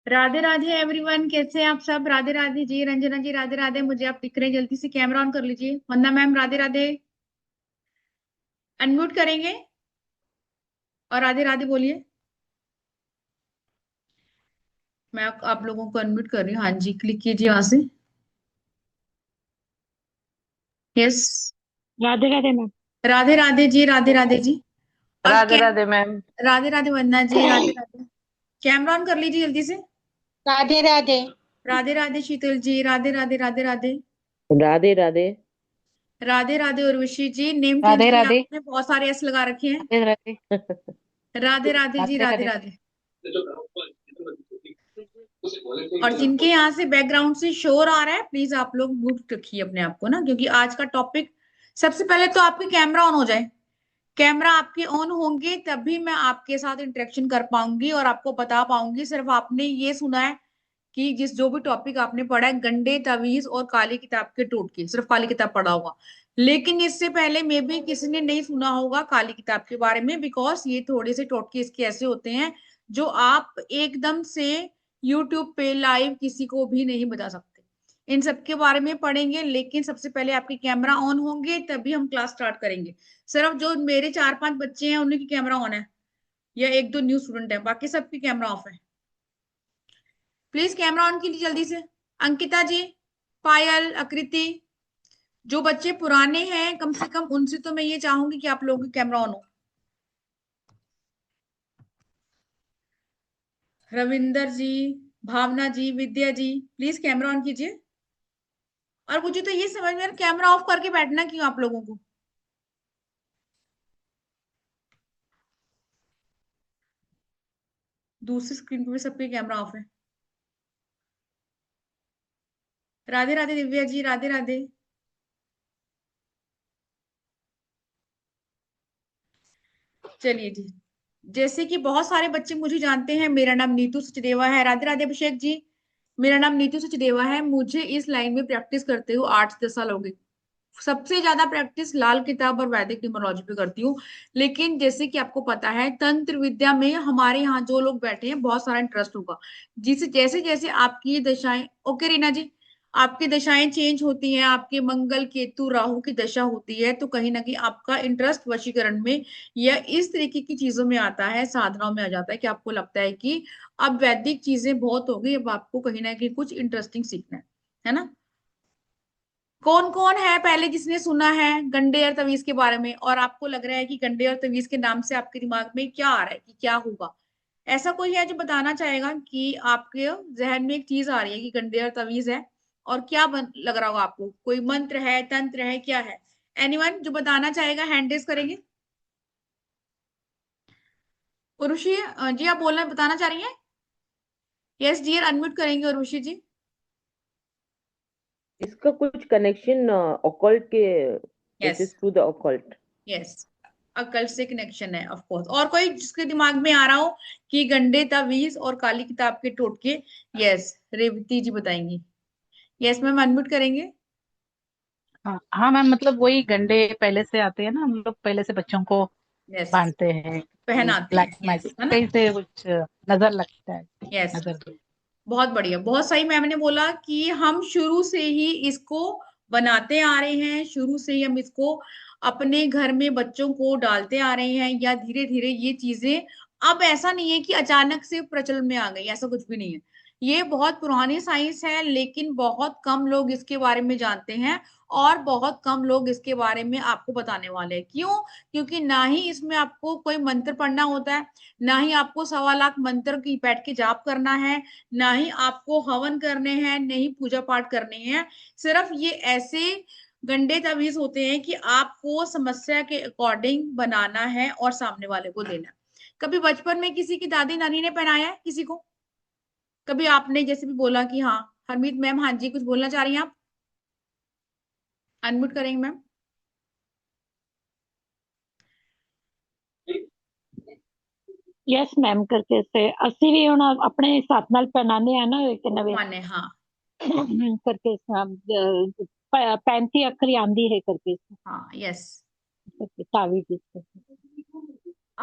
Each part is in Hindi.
राधे राधे एवरीवन, कैसे हैं आप सब? राधे राधे जी। रंजना जी राधे राधे। मुझे आप दिख रहे हैं, जल्दी से कैमरा ऑन कर लीजिए। वंदना मैम राधे राधे। अनम्यूट करेंगे और राधे राधे बोलिए। मैं आप लोगों को अनम्यूट कर रही हूँ। हाँ जी, क्लिक कीजिए वहां से। यस। राधे राधे मैम। राधे राधे जी, राधे राधे जी। और Radhe Radhe ma'am. Radhe Radhe Vandana ji, Radhe Radhe. Camera on कर लीजिए जल्दी से। राधे राधे। राधे राधे शीतल जी, राधे राधे राधे राधे। राधे राधे। राधे राधे उर्वशी जी, नेम चेंज राधे किया राधे। आपने, बहुत सारे एस लगा रखे हैं। राधे राधे। राधे राधे जी, राधे राधे राधे। राधे। और जिनके यहाँ से बैकग्राउंड से शोर आ रहा है, प्लीज आप लोग म्यूट रखिए अपने आप को ना, क्योंकि आज का टॉपिक। सबसे पहले तो आपके कैमरा ऑन हो जाए। कैमरा आपके ऑन होंगे तभी मैं आपके साथ इंटरेक्शन कर पाऊंगी और आपको बता पाऊंगी। सिर्फ आपने ये सुना है कि जिस जो भी टॉपिक आपने पढ़ा है, गंडे तवीज और काली किताब के टोटके, सिर्फ काली किताब पढ़ा होगा। लेकिन इससे पहले में भी किसी ने नहीं सुना होगा काली किताब के बारे में, बिकॉज ये थोड़े से टोटके इसके ऐसे होते हैं जो आप एकदम से यूट्यूब पे लाइव किसी को भी नहीं बता सकते। इन सब के बारे में पढ़ेंगे, लेकिन सबसे पहले आपके कैमरा ऑन होंगे तभी हम क्लास स्टार्ट करेंगे। सिर्फ जो मेरे 4-5 बच्चे हैं उन्हीं की कैमरा ऑन है, या एक दो न्यू स्टूडेंट है, बाकी सबकी कैमरा ऑफ है। प्लीज कैमरा ऑन कीजिए जल्दी से। अंकिता जी, पायल, आकृति। जो बच्चे पुराने हैं कम से कम उनसे तो मैं ये चाहूंगी कि आप लोगों की कैमरा ऑन हो। रविंदर जी, भावना जी, विद्या जी, प्लीज कैमरा ऑन कीजिए। और मुझे तो ये समझ में कैमरा ऑफ करके बैठना क्यों आप लोगों को? दूसरी स्क्रीन पे भी सबके कैमरा ऑफ है। राधे राधे दिव्या जी, राधे राधे। चलिए जी। जैसे कि बहुत सारे बच्चे मुझे जानते हैं, मेरा नाम नीतू सचदेवा है। राधे राधे अभिषेक जी। मेरा नाम नीतू सचदेवा है। मुझे इस लाइन में प्रैक्टिस करते हुए 8 से 10 साल हो गए। सबसे ज्यादा प्रैक्टिस लाल किताब और वैदिक न्यूमरोलॉजी पे करती हूँ। लेकिन जैसे कि आपको पता है, तंत्र विद्या में हमारे यहाँ जो लोग बैठे हैं बहुत सारा इंटरेस्ट होगा। जिसे जैसे जैसे आपकी दशाएं, ओके रीना जी, आपकी दशाएं चेंज होती हैं, आपके मंगल केतु राहु की दशा होती है, तो कहीं ना कहीं आपका इंटरेस्ट वशीकरण में या इस तरीके की चीजों में आता है, साधनाओं में आ जाता है कि आपको लगता है कि अब वैदिक चीजें बहुत हो गई, अब आपको कहीं ना कहीं कुछ इंटरेस्टिंग सीखना है ना? कौन कौन है पहले जिसने सुना है गंडे और तवीज के बारे में, और आपको लग रहा है कि गंडे और तवीज के नाम से आपके दिमाग में क्या आ रहा है कि क्या होगा? ऐसा कोई है जो बताना चाहेगा कि आपके जहन में एक चीज आ रही है कि गंडे और तवीज है, और क्या लग रहा होगा आपको? कोई मंत्र है, तंत्र है, क्या है? एनीवन जो बताना चाहेगा हैंड रेज करेंगे। उर्वशी जी, आप बोलना बताना चाह रही हैं? यस डियर, अनम्यूट करेंगे उर्वशी जी। इसका कुछ कनेक्शन ऑकल्ट के? It yes. Is to the occult. Yes. अकल से कनेक्शन है ऑफ कोर्स। और कोई जिसके दिमाग में आ रहा हो कि गंडे तावीज और काली किताब के टोटके? यस, रेवती जी बताएंगी। यस मैम, अनम्यूट करेंगे। हाँ हाँ मैम, मतलब वही गंडे पहले से आते हैं ना, हम लोग पहले से बच्चों को यस। बांधते हैं कि पहनाते ब्लैक हैं, यस, मैजिक है ना? कहीं से कुछ नजर लगता है। यस। नजर दे। बहुत बढ़िया, बहुत सही। मैम ने बोला कि हम शुरू से ही इसको बनाते आ रहे हैं, शुरू से ही हम इसको अपने घर में बच्चों को डालते आ रहे हैं, या धीरे धीरे ये चीजें। अब ऐसा नहीं है कि अचानक से प्रचलन में आ गई, ऐसा कुछ भी नहीं है। ये बहुत पुरानी साइंस है, लेकिन बहुत कम लोग इसके बारे में जानते हैं। और बहुत कम लोग इसके बारे में आपको बताने वाले हैं। क्यों? क्योंकि ना ही इसमें आपको कोई मंत्र पढ़ना होता है, ना ही आपको 1.25 लाख मंत्र की बैठ के जाप करना है, ना ही आपको हवन करने हैं, नहीं पूजा पाठ करने हैं। सिर्फ ये ऐसे गंडे तवीज होते हैं कि आपको समस्या के अकॉर्डिंग बनाना है और सामने वाले को देना है। कभी बचपन में किसी की दादी नानी ने पहनाया है किसी को? कभी आपने जैसे भी बोला कि हाँ। हरमीत मैम, हाँ जी, कुछ बोलना चाह रही हैं आप? अनम्यूट करेंगे मैम। यस मैम करके से ਅਸੀਂ ਵੀ ਹੁਣ ਆਪਣੇ ਹਿਸਾਬ ਨਾਲ ਪਹਿਨਾਨੇ ਆ ਨਾ ਇੱਕ ਨਵੇਂ माने हाँ। करके 35 ਅੱਖਰੀ ਆਂਦੀ ਹੈ करके हाँ। यस। तावी जी।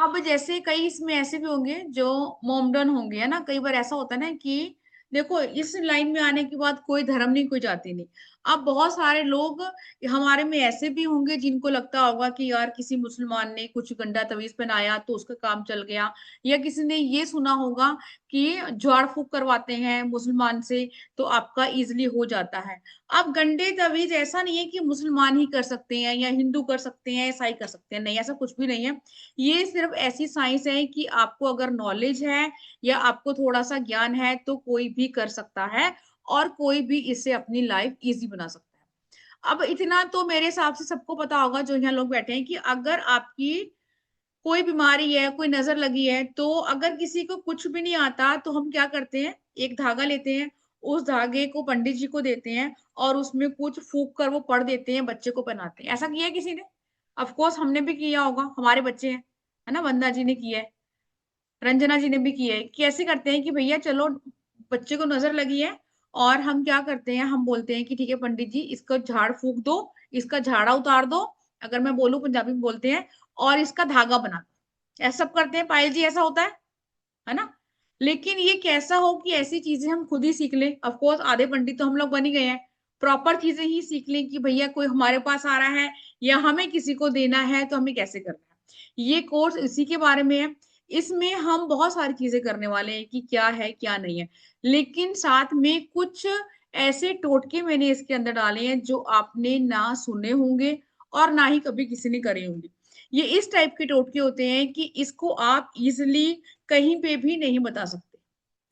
अब जैसे कई इसमें ऐसे भी होंगे जो मोमडन होंगे, है ना। कई बार ऐसा होता है ना कि देखो इस लाइन में आने के बाद कोई धर्म नहीं कोई जाति नहीं। अब बहुत सारे लोग हमारे में ऐसे भी होंगे जिनको लगता होगा कि यार किसी मुसलमान ने कुछ गंदा तवीज पहनाया तो उसका काम चल गया, या किसी ने ये सुना होगा कि झाड़ फूक करवाते हैं मुसलमान से तो आपका इजिली हो जाता है। अब गंदे तवीज ऐसा नहीं है कि मुसलमान ही कर सकते हैं या हिंदू कर सकते हैं ईसाई कर सकते हैं, नहीं ऐसा कुछ भी नहीं है। ये सिर्फ ऐसी साइंस है कि आपको अगर नॉलेज है या आपको थोड़ा सा ज्ञान है तो कोई भी कर सकता है, और कोई भी इससे अपनी लाइफ इजी बना सकता है। अब इतना तो मेरे हिसाब से सबको पता होगा जो यहाँ लोग बैठे हैं कि अगर आपकी कोई बीमारी है, कोई नजर लगी है, तो अगर किसी को कुछ भी नहीं आता तो हम क्या करते हैं, एक धागा लेते हैं, उस धागे को पंडित जी को देते हैं और उसमें कुछ फूक कर वो पढ़ देते हैं, बच्चे को पहनाते हैं। ऐसा किया है किसी ने? ऑफ कोर्स हमने भी किया होगा, हमारे बच्चे हैं, है ना। वंदना जी ने किया है, रंजना जी ने भी किया है। कैसे करते हैं कि भैया चलो बच्चे को नजर लगी है, और हम क्या करते हैं, हम बोलते हैं कि ठीक है पंडित जी इसको झाड़ फूक दो, इसका झाड़ा उतार दो, अगर मैं बोलूं पंजाबी में बोलते हैं, और इसका धागा बना दो। ऐसा सब करते हैं पायल जी, ऐसा होता है ना। लेकिन ये कैसा हो कि ऐसी चीजें हम खुद ही सीख लें। ऑफ कोर्स आधे पंडित तो हम लोग बन ही गए हैं, प्रॉपर चीजें ही सीख लें कि भैया कोई हमारे पास आ रहा है या हमें किसी को देना है तो हमें कैसे करना है। ये कोर्स इसी के बारे में है। इसमें हम बहुत सारी चीजें करने वाले हैं कि क्या है क्या नहीं है, लेकिन साथ में कुछ ऐसे टोटके मैंने इसके अंदर डाले हैं जो आपने ना सुने होंगे और ना ही कभी किसी ने करे होंगे। ये इस टाइप के टोटके होते हैं कि इसको आप इजिली कहीं पे भी नहीं बता सकते,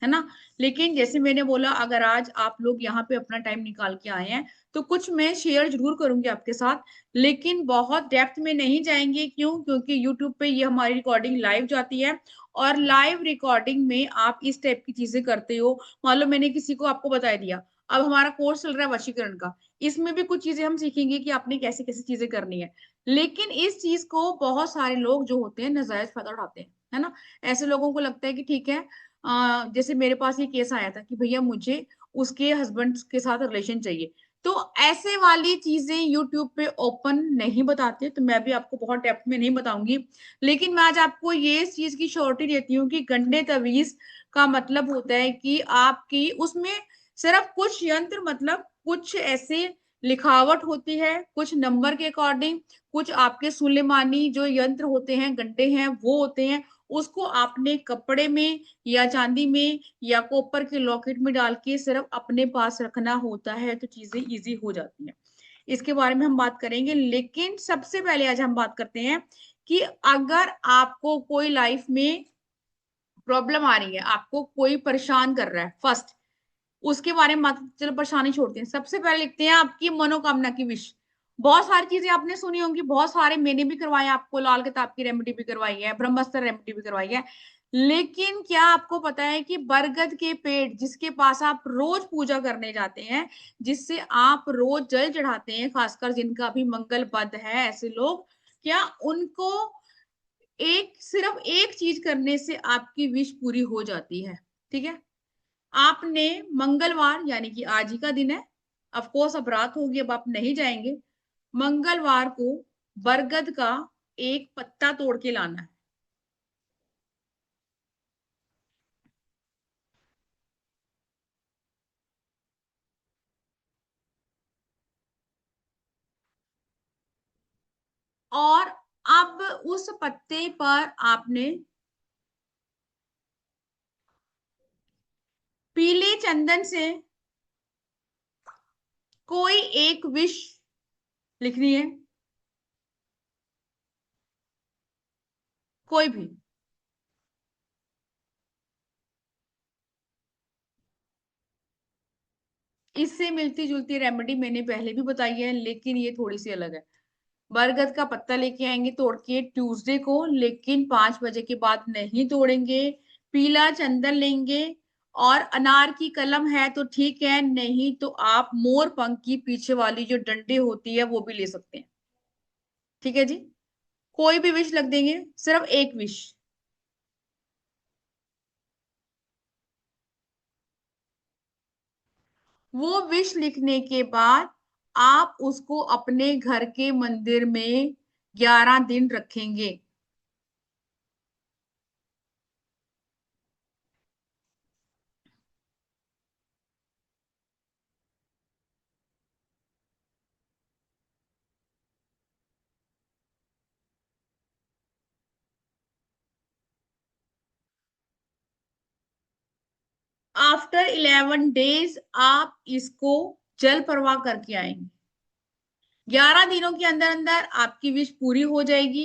है ना। लेकिन जैसे मैंने बोला, अगर आज आप लोग यहाँ पे अपना टाइम निकाल के आए हैं तो कुछ मैं शेयर जरूर करूंगी आपके साथ, लेकिन बहुत डेप्थ में नहीं जाएंगे। क्यों? क्योंकि यूट्यूब पे ये हमारी रिकॉर्डिंग लाइव जाती है, और लाइव रिकॉर्डिंग में आप इस टाइप की चीजें करते हो। मान लो मैंने किसी को आपको बता दिया, अब हमारा कोर्स चल रहा है वशीकरण का, इसमें भी कुछ चीजें हम सीखेंगे कि आपने कैसे कैसे चीजें करनी है। लेकिन इस चीज को बहुत सारे लोग जो होते हैं नाजायज फायदा उठाते हैं, है ना। ऐसे लोगों को लगता है कि ठीक है, जैसे मेरे पास ये केस आया था कि भैया मुझे उसके हस्बैंड के साथ रिलेशन चाहिए, तो ऐसे वाली चीजें यूट्यूब पे ओपन नहीं बताते, तो मैं भी आपको बहुत डेप्थ में नहीं बताऊंगी। लेकिन मैं आज आपको ये इस चीज की श्योरिटी देती हूँ कि गंडे तवीज का मतलब होता है कि आपकी उसमें सिर्फ कुछ यंत्र, मतलब कुछ ऐसे लिखावट होती है, कुछ नंबर के अकॉर्डिंग, कुछ आपके सुलेमानी जो यंत्र होते हैं, गंडे हैं वो होते हैं, उसको आपने कपड़े में या चांदी में या कॉपर के लॉकेट में डाल के सिर्फ अपने पास रखना होता है, तो चीजें इजी हो जाती हैं। इसके बारे में हम बात करेंगे, लेकिन सबसे पहले आज हम बात करते हैं कि अगर आपको कोई लाइफ में प्रॉब्लम आ रही है, आपको कोई परेशान कर रहा है, फर्स्ट उसके बारे में बात, चलो परेशानी छोड़ते हैं। सबसे पहले लिखते हैं आपकी मनोकामना की विश। बहुत सारी चीजें आपने सुनी होंगी, बहुत सारे मैंने भी करवाए, आपको लाल किताब की रेमेडी भी करवाई है, ब्रह्मास्त्र रेमेडी भी करवाई है। लेकिन क्या आपको पता है कि बरगद के पेड़ जिसके पास आप रोज पूजा करने जाते हैं, जिससे आप रोज जल चढ़ाते हैं, खासकर जिनका भी मंगल पद है ऐसे लोग, क्या उनको एक सिर्फ एक चीज करने से आपकी विश पूरी हो जाती है? ठीक है, आपने मंगलवार, यानी कि आज ही का दिन है, ऑफ कोर्स अब रात होगी, अब आप नहीं जाएंगे, मंगलवार को बरगद का एक पत्ता तोड़ के लाना है। और अब उस पत्ते पर आपने पीले चंदन से कोई एक विश लिखनी है, कोई भी। इससे मिलती जुलती रेमेडी मैंने पहले भी बताई है, लेकिन ये थोड़ी सी अलग है। बरगद का पत्ता लेके आएंगे तोड़ के ट्यूसडे को, लेकिन 5 बजे के बाद नहीं तोड़ेंगे। पीला चंदन लेंगे, और अनार की कलम है तो ठीक है, नहीं तो आप मोर पंख की पीछे वाली जो डंडी होती है वो भी ले सकते हैं। ठीक है जी, कोई भी विश लग देंगे, सिर्फ एक विश। वो विश लिखने के बाद आप उसको अपने घर के मंदिर में 11 दिन रखेंगे। आफ्टर 11 डेज आप इसको जल प्रवाह करके आएंगे। 11 दिनों के अंदर अंदर आपकी विश पूरी हो जाएगी।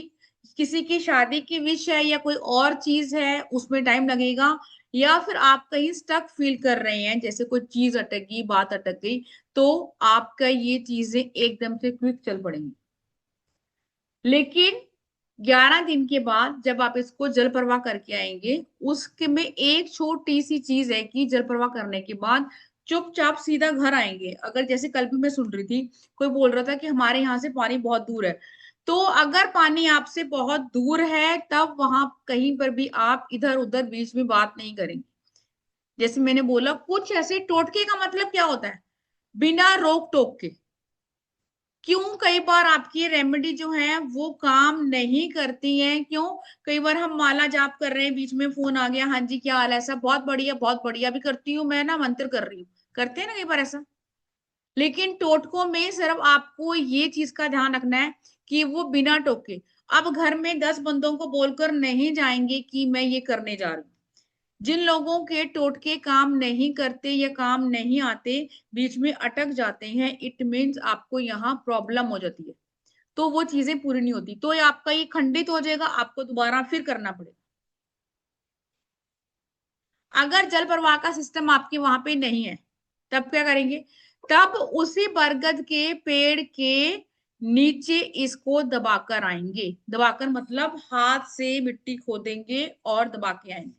किसी की शादी की विश है या कोई और चीज है उसमें टाइम लगेगा, या फिर आप कहीं स्टक फील कर रहे हैं जैसे कोई चीज अटक गई, बात अटक गई, तो आपका ये चीजें एकदम से क्विक चल पड़ेंगी। लेकिन 11 दिन के बाद जब आप इसको जल प्रवाह करके आएंगे, उसके में एक छोटी सी चीज है कि जल प्रवाह करने के बाद चुपचाप सीधा घर आएंगे। अगर जैसे कल भी मैं सुन रही थी, कोई बोल रहा था कि हमारे यहाँ से पानी बहुत दूर है, तो अगर पानी आपसे बहुत दूर है तब वहां कहीं पर भी आप इधर उधर बीच में बात नहीं करेंगे। जैसे मैंने बोला, कुछ ऐसे टोटके का मतलब क्या होता है, बिना रोक टोक के। क्यों कई बार आपकी रेमेडी जो है वो काम नहीं करती है, क्यों? कई बार हम माला जाप कर रहे हैं, बीच में फोन आ गया, हाँ जी क्या हाल है, ऐसा बहुत बढ़िया बहुत बढ़िया, भी करती हूँ मैं ना, मंत्र कर रही हूँ, करते हैं ना कई बार ऐसा। लेकिन टोटकों में सिर्फ आपको ये चीज का ध्यान रखना है कि वो बिना टोके। अब घर में 10 बंदों को बोलकर नहीं जाएंगे कि मैं ये करने जा रही हूँ। जिन लोगों के टोटके काम नहीं करते या काम नहीं आते, बीच में अटक जाते हैं, इट मीन्स आपको यहाँ प्रॉब्लम हो जाती है, तो वो चीजें पूरी नहीं होती, तो ये आपका ये खंडित हो जाएगा, आपको दोबारा फिर करना पड़ेगा। अगर जल प्रवाह का सिस्टम आपके वहां पे नहीं है, तब क्या करेंगे? तब उसी बरगद के पेड़ के नीचे इसको दबाकर आएंगे। दबाकर मतलब हाथ से मिट्टी खोदेंगे और दबा के आएंगे।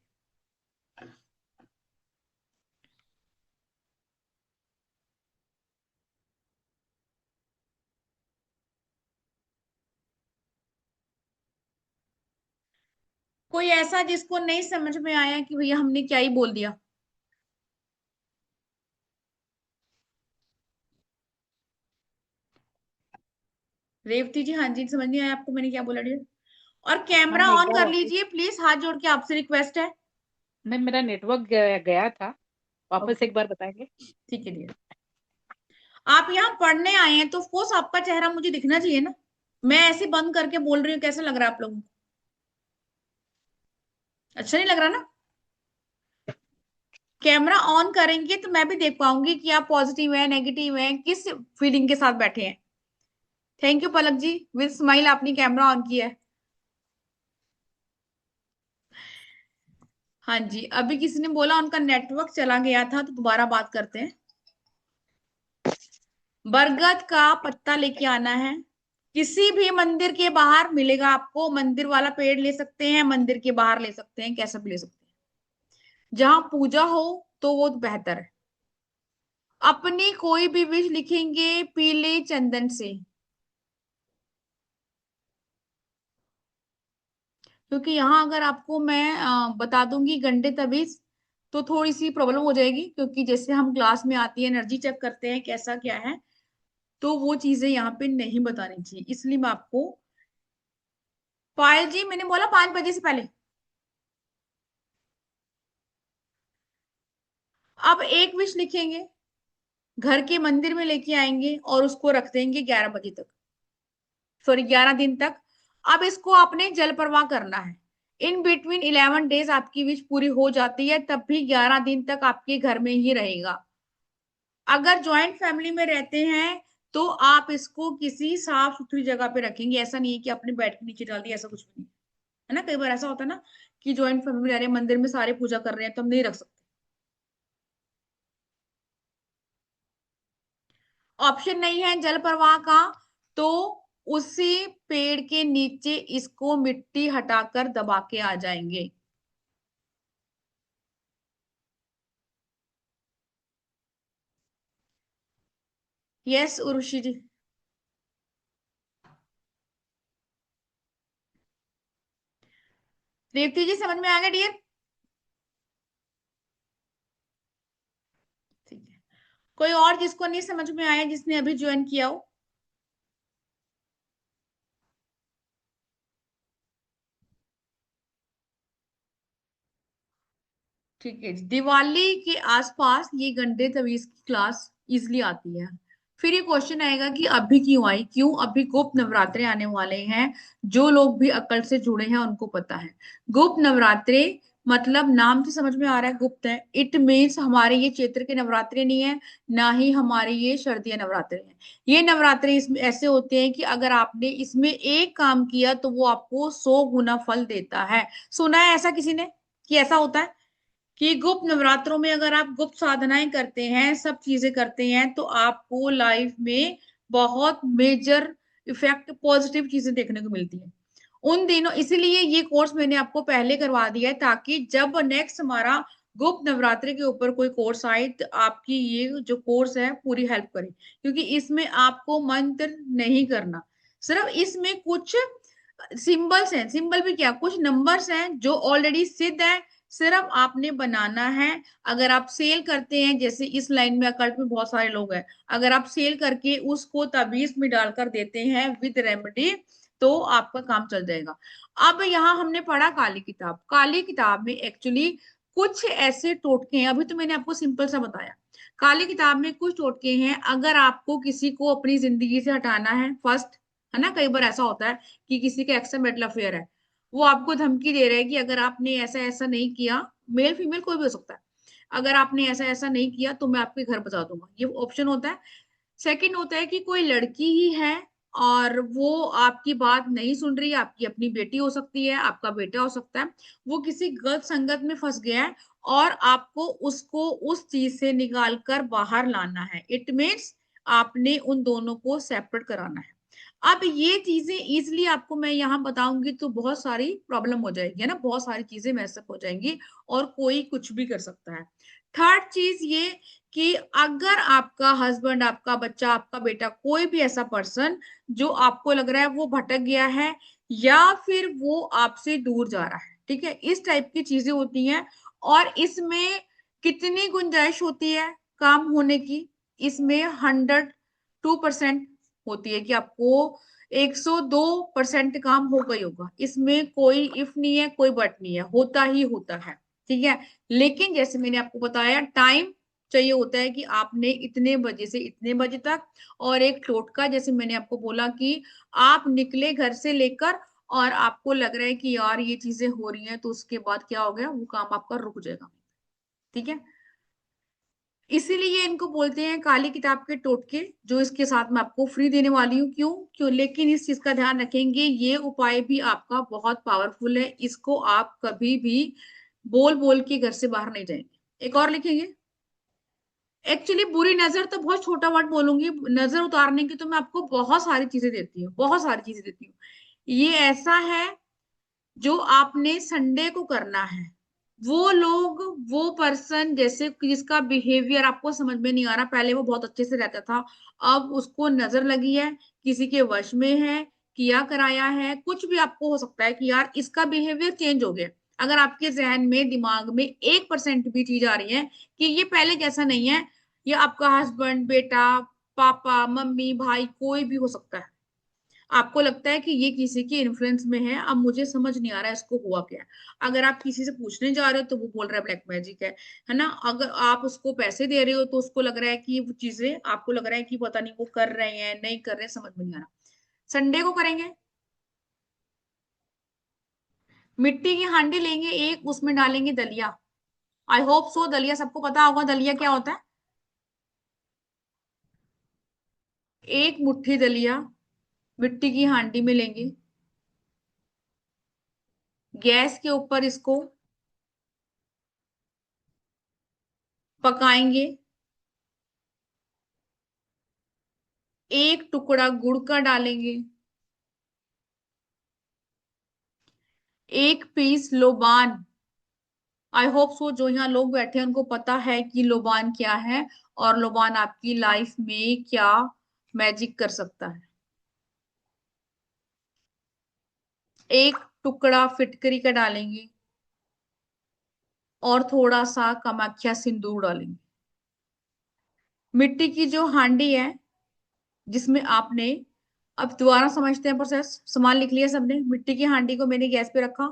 कोई ऐसा जिसको नहीं समझ में आया कि भैया हमने क्या ही बोल दिया? रेवती जी, हाँ जी, समझ नहीं आया आपको मैंने क्या बोला डियर? और कैमरा मैम एक ऑन बार कर वापस। लीजिए प्लीज, हाथ जोड़ के आपसे रिक्वेस्ट है। मैम मेरा नेटवर्क गया था, वापस ओके, एक बार बताएंगे। ठीक है डियर। आप यहाँ पढ़ने आए हैं तो ऑफकोर्स आपका चेहरा मुझे दिखना चाहिए ना। मैं ऐसे बंद करके बोल रही हूँ, कैसा लग रहा है आप लोगों को? अच्छा नहीं लग रहा ना? कैमरा ऑन करेंगे तो मैं भी देख पाऊंगी कि आप पॉजिटिव है नेगेटिव है, किस फीलिंग के साथ बैठे हैं। Thank you Palak ji, with smile आपने कैमरा ऑन किया है। हाँ जी, अभी किसी ने बोला उनका नेटवर्क चला गया था, तो दोबारा बात करते हैं। बरगद का पत्ता लेके आना है, किसी भी मंदिर के बाहर मिलेगा आपको। मंदिर वाला पेड़ ले सकते हैं, मंदिर के बाहर ले सकते हैं, कैसा भी ले सकते हैं, जहां पूजा हो तो वो बेहतर है। अपनी कोई भी विश लिखेंगे पीले चंदन से, क्योंकि यहाँ अगर आपको मैं बता दूंगी गंडे तबीज तो थोड़ी सी प्रॉब्लम हो जाएगी, क्योंकि जैसे हम क्लास में आती है एनर्जी चेक करते हैं कैसा क्या है, तो वो चीजें यहाँ पे नहीं बतानी चाहिए, इसलिए मैं आपको। पायल जी, मैंने बोला 5 बजे से पहले। अब एक विश लिखेंगे, घर के मंदिर में लेके आएंगे और उसको रख देंगे 11 बजे तक, सॉरी 11 दिन तक। अब इसको आपने जल प्रवाह करना है। इन बिटवीन 11 डेज आपकी विश पूरी हो जाती है, तब भी 11 दिन तक आपके घर में ही रहेगा। अगर ज्वाइंट फैमिली में रहते हैं तो आप इसको किसी साफ सुथरी जगह पे रखेंगे, ऐसा नहीं है कि अपने बेड के नीचे डाल दिया, ऐसा कुछ भी नहीं है ना। कई बार ऐसा होता है ना कि ज्वाइंट फैमिली में रह रहे हैं, मंदिर में सारे पूजा कर रहे हैं, तो हम नहीं रख सकते। ऑप्शन नहीं है जल प्रवाह का, तो उसी पेड़ के नीचे इसको मिट्टी हटाकर दबा के आ जाएंगे। यस उर्वशी जी। रेवती जी समझ में आ गया डियर? ठीक है, कोई और जिसको नहीं समझ में आया, जिसने अभी ज्वाइन किया हो? ठीक है जी, दिवाली के आसपास ये गंडे तवीज की क्लास इजिली आती है। फिर ये क्वेश्चन आएगा कि अभी क्यों आई, क्यों? अभी गुप्त नवरात्रे आने वाले हैं। जो लोग भी अक्ल से जुड़े हैं उनको पता है, गुप्त नवरात्रे मतलब नाम से समझ में आ रहा है गुप्त है। इट मीन्स हमारे ये चैत्र के नवरात्रे नहीं है, ना ही हमारे ये शारदीय नवरात्रे हैं। ये नवरात्रे इसमें ऐसे होते हैं कि अगर आपने इसमें एक काम किया तो वो आपको 100 गुना फल देता है। सुना है ऐसा किसी ने कि ऐसा होता है कि गुप्त नवरात्रों में अगर आप गुप्त साधनाएं करते हैं, सब चीजें करते हैं, तो आपको लाइफ में बहुत मेजर इफेक्ट, पॉजिटिव चीजें देखने को मिलती है उन दिनों। इसीलिए ये कोर्स मैंने आपको पहले करवा दिया है, ताकि जब नेक्स्ट हमारा गुप्त नवरात्रि के ऊपर कोई कोर्स आए तो आपकी ये जो कोर्स है पूरी हेल्प करे। क्योंकि इसमें आपको मंत्र नहीं करना, सिर्फ इसमें कुछ सिंबल्स हैं, सिंबल भी क्या, कुछ नंबर्स हैं जो ऑलरेडी सिद्ध है, सिर्फ आपने बनाना है। अगर आप सेल करते हैं, जैसे इस लाइन में अकल्ट में बहुत सारे लोग हैं, अगर आप सेल करके उसको ताबीज में डालकर देते हैं विद रेमेडी, तो आपका काम चल जाएगा। अब यहाँ हमने पढ़ा काली किताब। काली किताब में एक्चुअली कुछ ऐसे टोटके हैं, अभी तो मैंने आपको सिंपल सा बताया। काली किताब में कुछ टोटके हैं, अगर आपको किसी को अपनी जिंदगी से हटाना है फर्स्ट, है ना, कई बार ऐसा होता है कि किसी का एक्स्ट्रा मैरिटल अफेयर है, वो आपको धमकी दे रहा है कि अगर आपने ऐसा ऐसा नहीं किया, मेल फीमेल कोई भी हो सकता है, अगर आपने ऐसा ऐसा नहीं किया तो मैं आपके घर बचा दूंगा, ये ऑप्शन होता है। सेकंड होता है कि कोई लड़की ही है और वो आपकी बात नहीं सुन रही, आपकी अपनी बेटी हो सकती है, आपका बेटा हो सकता है, वो किसी गलत संगत में फंस गया है और आपको उसको उस चीज से निकाल कर बाहर लाना है। इट मीन्स आपने उन दोनों को सेपरेट कराना है। अब ये चीजें इजिली आपको मैं यहाँ बताऊंगी तो बहुत सारी प्रॉब्लम हो जाएगी, है ना, बहुत सारी चीजें मैसअप हो जाएंगी और कोई कुछ भी कर सकता है। थर्ड चीज ये कि अगर आपका हस्बैंड, आपका बच्चा, आपका बेटा, कोई भी ऐसा पर्सन जो आपको लग रहा है वो भटक गया है या फिर वो आपसे दूर जा रहा है, ठीक है, इस टाइप की चीजें होती हैं। और इसमें कितनी गुंजाइश होती है काम होने की, इसमें 102% होती है कि आपको 102% काम होगा ही होगा। इसमें कोई इफ नहीं है, कोई बट नहीं है, होता ही होता है, ठीक है। लेकिन जैसे मैंने आपको बताया, टाइम चाहिए होता है कि आपने इतने बजे से इतने बजे तक। और एक टोटका, जैसे मैंने आपको बोला कि आप निकले घर से लेकर और आपको लग रहा है कि यार ये चीजें हो रही हैं, तो उसके बाद क्या हो गया, वो काम आपका रुक जाएगा, ठीक है। इसीलिए इनको बोलते हैं काली किताब के टोटके, जो इसके साथ मैं आपको फ्री देने वाली हूँ। क्यों क्यों, लेकिन इस चीज का ध्यान रखेंगे, ये उपाय भी आपका बहुत पावरफुल है, इसको आप कभी भी बोल बोल के घर से बाहर नहीं जाएंगे। एक और लिखेंगे, एक्चुअली बुरी नजर तो बहुत छोटा वर्ड बोलूंगी, नजर उतारने की तो मैं आपको बहुत सारी चीजें देती हूँ, बहुत सारी चीजें देती हूँ। ये ऐसा है जो आपने संडे को करना है। वो लोग, वो पर्सन जैसे जिसका बिहेवियर आपको समझ में नहीं आ रहा, पहले वो बहुत अच्छे से रहता था, अब उसको नजर लगी है, किसी के वश में है, किया कराया है, कुछ भी आपको हो सकता है कि यार इसका बिहेवियर चेंज हो गया। अगर आपके जहन में, दिमाग में 1% भी चीज आ रही है कि ये पहले जैसा नहीं है, ये आपका हस्बैंड, बेटा, पापा, मम्मी, भाई, कोई भी हो सकता है, आपको लगता है कि ये किसी के इन्फ्लुएंस में है, अब मुझे समझ नहीं आ रहा है इसको हुआ क्या है। अगर आप किसी से पूछने जा रहे हो तो वो बोल रहा है ब्लैक मैजिक है ना। अगर आप उसको पैसे दे रहे हो तो उसको लग रहा है कि वो चीजें, आपको लग रहा है कि पता नहीं वो कर रहे हैं नहीं कर रहे हैं, समझ में नहीं आ रहा। संडे को करेंगे, मिट्टी की हांडी लेंगे एक, उसमें डालेंगे दलिया। आई होप सो दलिया सबको पता होगा, दलिया क्या होता है। एक मुट्ठी दलिया मिट्टी की हांडी में लेंगे, गैस के ऊपर इसको पकाएंगे, एक टुकड़ा गुड़ का डालेंगे, एक पीस लोबान। आई होप सो जो यहाँ लोग बैठे हैं उनको पता है कि लोबान क्या है और लोबान आपकी लाइफ में क्या मैजिक कर सकता है। एक टुकड़ा फिटकरी का डालेंगे और थोड़ा सा कामाख्या सिंदूर डालेंगे। मिट्टी की जो हांडी है जिसमें आपने, अब दोबारा समझते हैं प्रोसेस, सामान लिख लिया सबने। मिट्टी की हांडी को मैंने गैस पे रखा,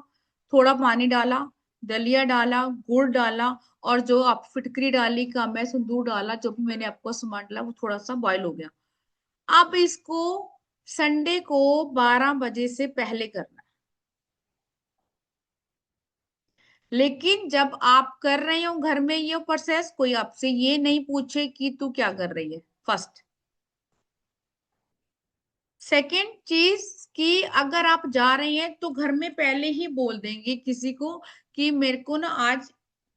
थोड़ा पानी डाला, दलिया डाला, गुड़ डाला, और जो आप फिटकरी डाली का मैं सिंदूर डाला, जो भी मैंने आपको सामान डाला वो थोड़ा सा बॉयल हो गया। अब इसको संडे को 12 बजे से पहले करना है। लेकिन जब आप कर रहे हो घर में ये प्रोसेस, कोई आपसे ये नहीं पूछे कि तू क्या कर रही है, फर्स्ट। सेकेंड चीज कि अगर आप जा रही हैं तो घर में पहले ही बोल देंगे किसी को कि मेरे को ना आज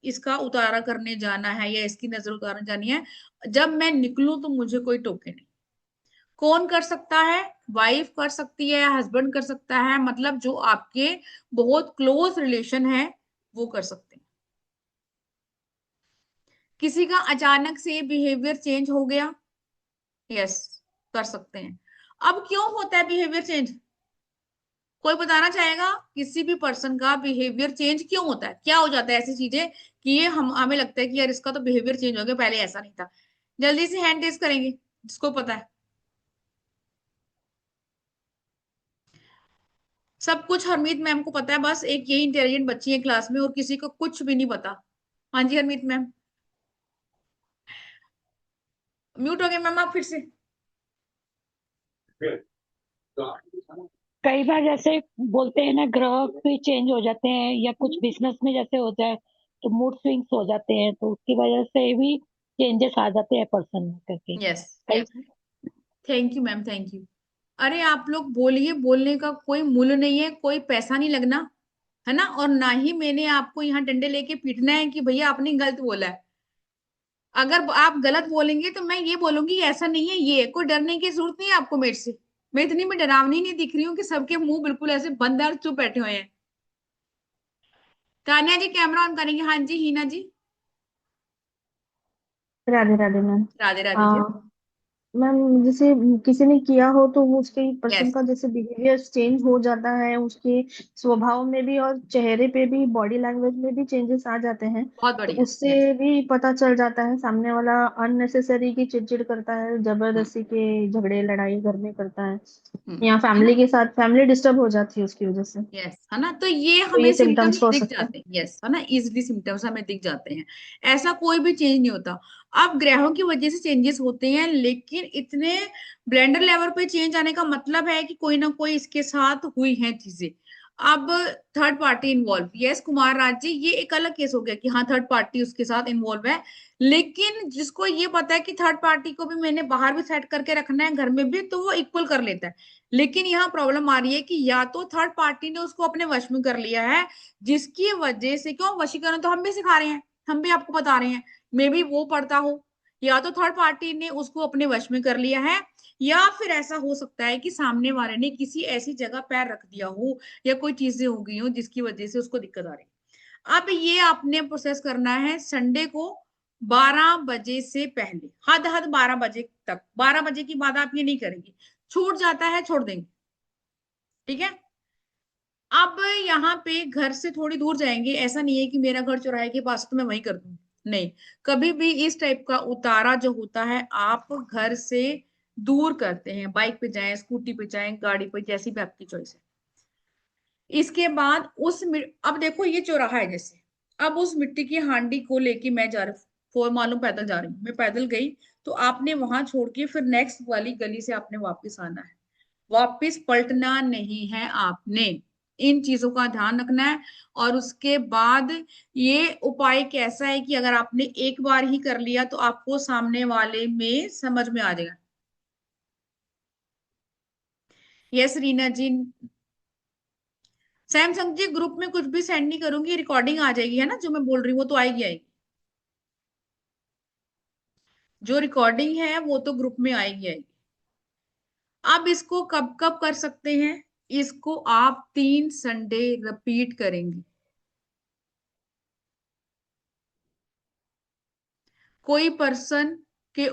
इसका उतारा करने जाना है या इसकी नजर उतारने जानी है, जब मैं निकलूं तो मुझे कोई टोके नहीं। कौन कर सकता है? वाइफ कर सकती है या हस्बैंड कर सकता है, मतलब जो आपके बहुत क्लोज रिलेशन है वो कर सकते हैं। किसी का अचानक से बिहेवियर चेंज हो गया, यस, कर सकते हैं। अब क्यों होता है बिहेवियर चेंज? कोई बताना चाहेगा? किसी भी पर्सन का बिहेवियर चेंज क्यों होता है? क्या हो जाता है ऐसी चीजें कि ये हमें लगता है कि यार इसका तो बिहेवियर चेंज हो गया, पहले ऐसा नहीं था? जल्दी से हैंड रेज करेंगे जिसको पता है। सब कुछ हरमीत मैम को पता है, बस एक यही इंटेलिजेंट बच्ची है क्लास में और किसी को कुछ भी नहीं पता। हाँ जी हरमीत मैम, म्यूट हो गए मैम आप फिर से। कई बार जैसे बोलते हैं ना, ग्रह भी चेंज हो जाते हैं या कुछ बिजनेस में जैसे होता है तो मूड स्विंग्स हो जाते हैं, तो उसकी वजह से भी चेंजेस आ जाते हैं पर्सन में करके यस, कई। Thank you ma'am, thank you. अरे आप लोग बोलिए, बोलने का कोई मूल्य नहीं है, कोई पैसा नहीं लगना है ना, और ना ही मैंने आपको यहाँ डंडे लेके पीटना है कि भैया आपने गलत बोला है। अगर आप गलत बोलेंगे तो मैं ये बोलूंगी ऐसा नहीं है, ये कोई डरने की जरूरत नहीं है आपको मेरे से। मैं इतनी में डरावनी नहीं दिख रही हूँ कि सबके मुंह बिल्कुल ऐसे बंद और चुप बैठे हुए हैं। तानिया जी कैमरा ऑन करेंगे? हाँ जी हीना जी। राधे राधे मैम। राधे राधे जी। मैम जैसे किसी ने किया हो तो वो उसके पर्सन यस, का जैसे बिहेवियर चेंज हो जाता है, उसके स्वभाव में भी और चेहरे पे भी, बॉडी लैंग्वेज में भी चेंजेस आ जाते हैं। बहुत तो बढ़िया। यस। उससे भी पता चल जाता है सामने वाला अननेसेसरी की चिड़चिड़ करता है, जबरदस्ती के झगड़े लड़ाई घर में करता है, या है ना। फैमिली के साथ फैमिली डिस्टर्ब हो जाती है उसकी वजह से। यस, है ना, तो ये तो ये हमें सिम्टम्स सिम्टम्स हो दिख सकते हैं। जाते हैं। यस, है ना, इजिली सिम्टम्स हमें दिख जाते हैं। ऐसा कोई भी चेंज नहीं होता। अब ग्रहों की वजह से चेंजेस होते हैं, लेकिन इतने ब्लेंडर लेवल पे चेंज आने का मतलब है कि कोई ना कोई इसके साथ हुई है चीजें। अब third party involve, yes Kumar Raj ji, ये एक अलग केस हो गया कि हाँ थर्ड पार्टी उसके साथ इन्वॉल्व है। लेकिन जिसको ये पता है कि थर्ड पार्टी को भी मैंने बाहर भी सेट करके रखना है घर में भी, तो वो इक्वल कर लेता है। लेकिन यहाँ प्रॉब्लम आ रही है कि या तो थर्ड पार्टी ने उसको अपने वश में कर लिया है, जिसकी वजह से, क्यों वशीकरण तो हम भी सिखा रहे हैं, हम भी आपको बता रहे हैं, मे बी वो पढ़ता हो, या तो थर्ड पार्टी ने उसको अपने वश में कर लिया है, या फिर ऐसा हो सकता है कि सामने वाले ने किसी ऐसी जगह पैर रख दिया हो या कोई चीजें हो गई हो जिसकी वजह से उसको दिक्कत आ रही है। अब ये आपने प्रोसेस करना है संडे को 12 बजे से पहले, हद हद 12 बजे तक। 12 बजे की बाद आप ये नहीं करेंगे, छूट जाता है छोड़ देंगे, ठीक है। अब यहाँ पे घर से थोड़ी दूर जाएंगे, ऐसा नहीं है कि मेरा घर चौराहे के पास तो मैं वहीं कर दूं, नहीं। कभी भी इस टाइप का उतारा जो होता है आप घर से दूर करते हैं, बाइक पे जाएं, स्कूटी पे जाएं, गाड़ी पे, जैसी भी आपकी चॉइस है। इसके बाद अब देखो ये चौराहा है जैसे, अब उस मिट्टी की हांडी को लेके मैं जा रही, फोर मालूम पैदल जा रही हूँ, मैं पैदल गई, तो आपने वहां छोड़ के फिर नेक्स्ट वाली गली से आपने वापस आना है, वापस पलटना नहीं है आपने। इन चीजों का ध्यान रखना है। और उसके बाद ये उपाय कैसा है कि अगर आपने एक बार ही कर लिया तो आपको सामने वाले में समझ में आ जाएगा। यस रीना जी। सैमसंग जी ग्रुप में कुछ भी सेंड नहीं करूंगी, रिकॉर्डिंग आ जाएगी, है ना, जो मैं बोल रही हूँ वो तो आएगी आएगी, जो रिकॉर्डिंग है वो तो ग्रुप में आएगी आएगी। आप इसको कब कब कर सकते हैं? इसको आप 3 संडे रिपीट करेंगे। कोई पर्सन के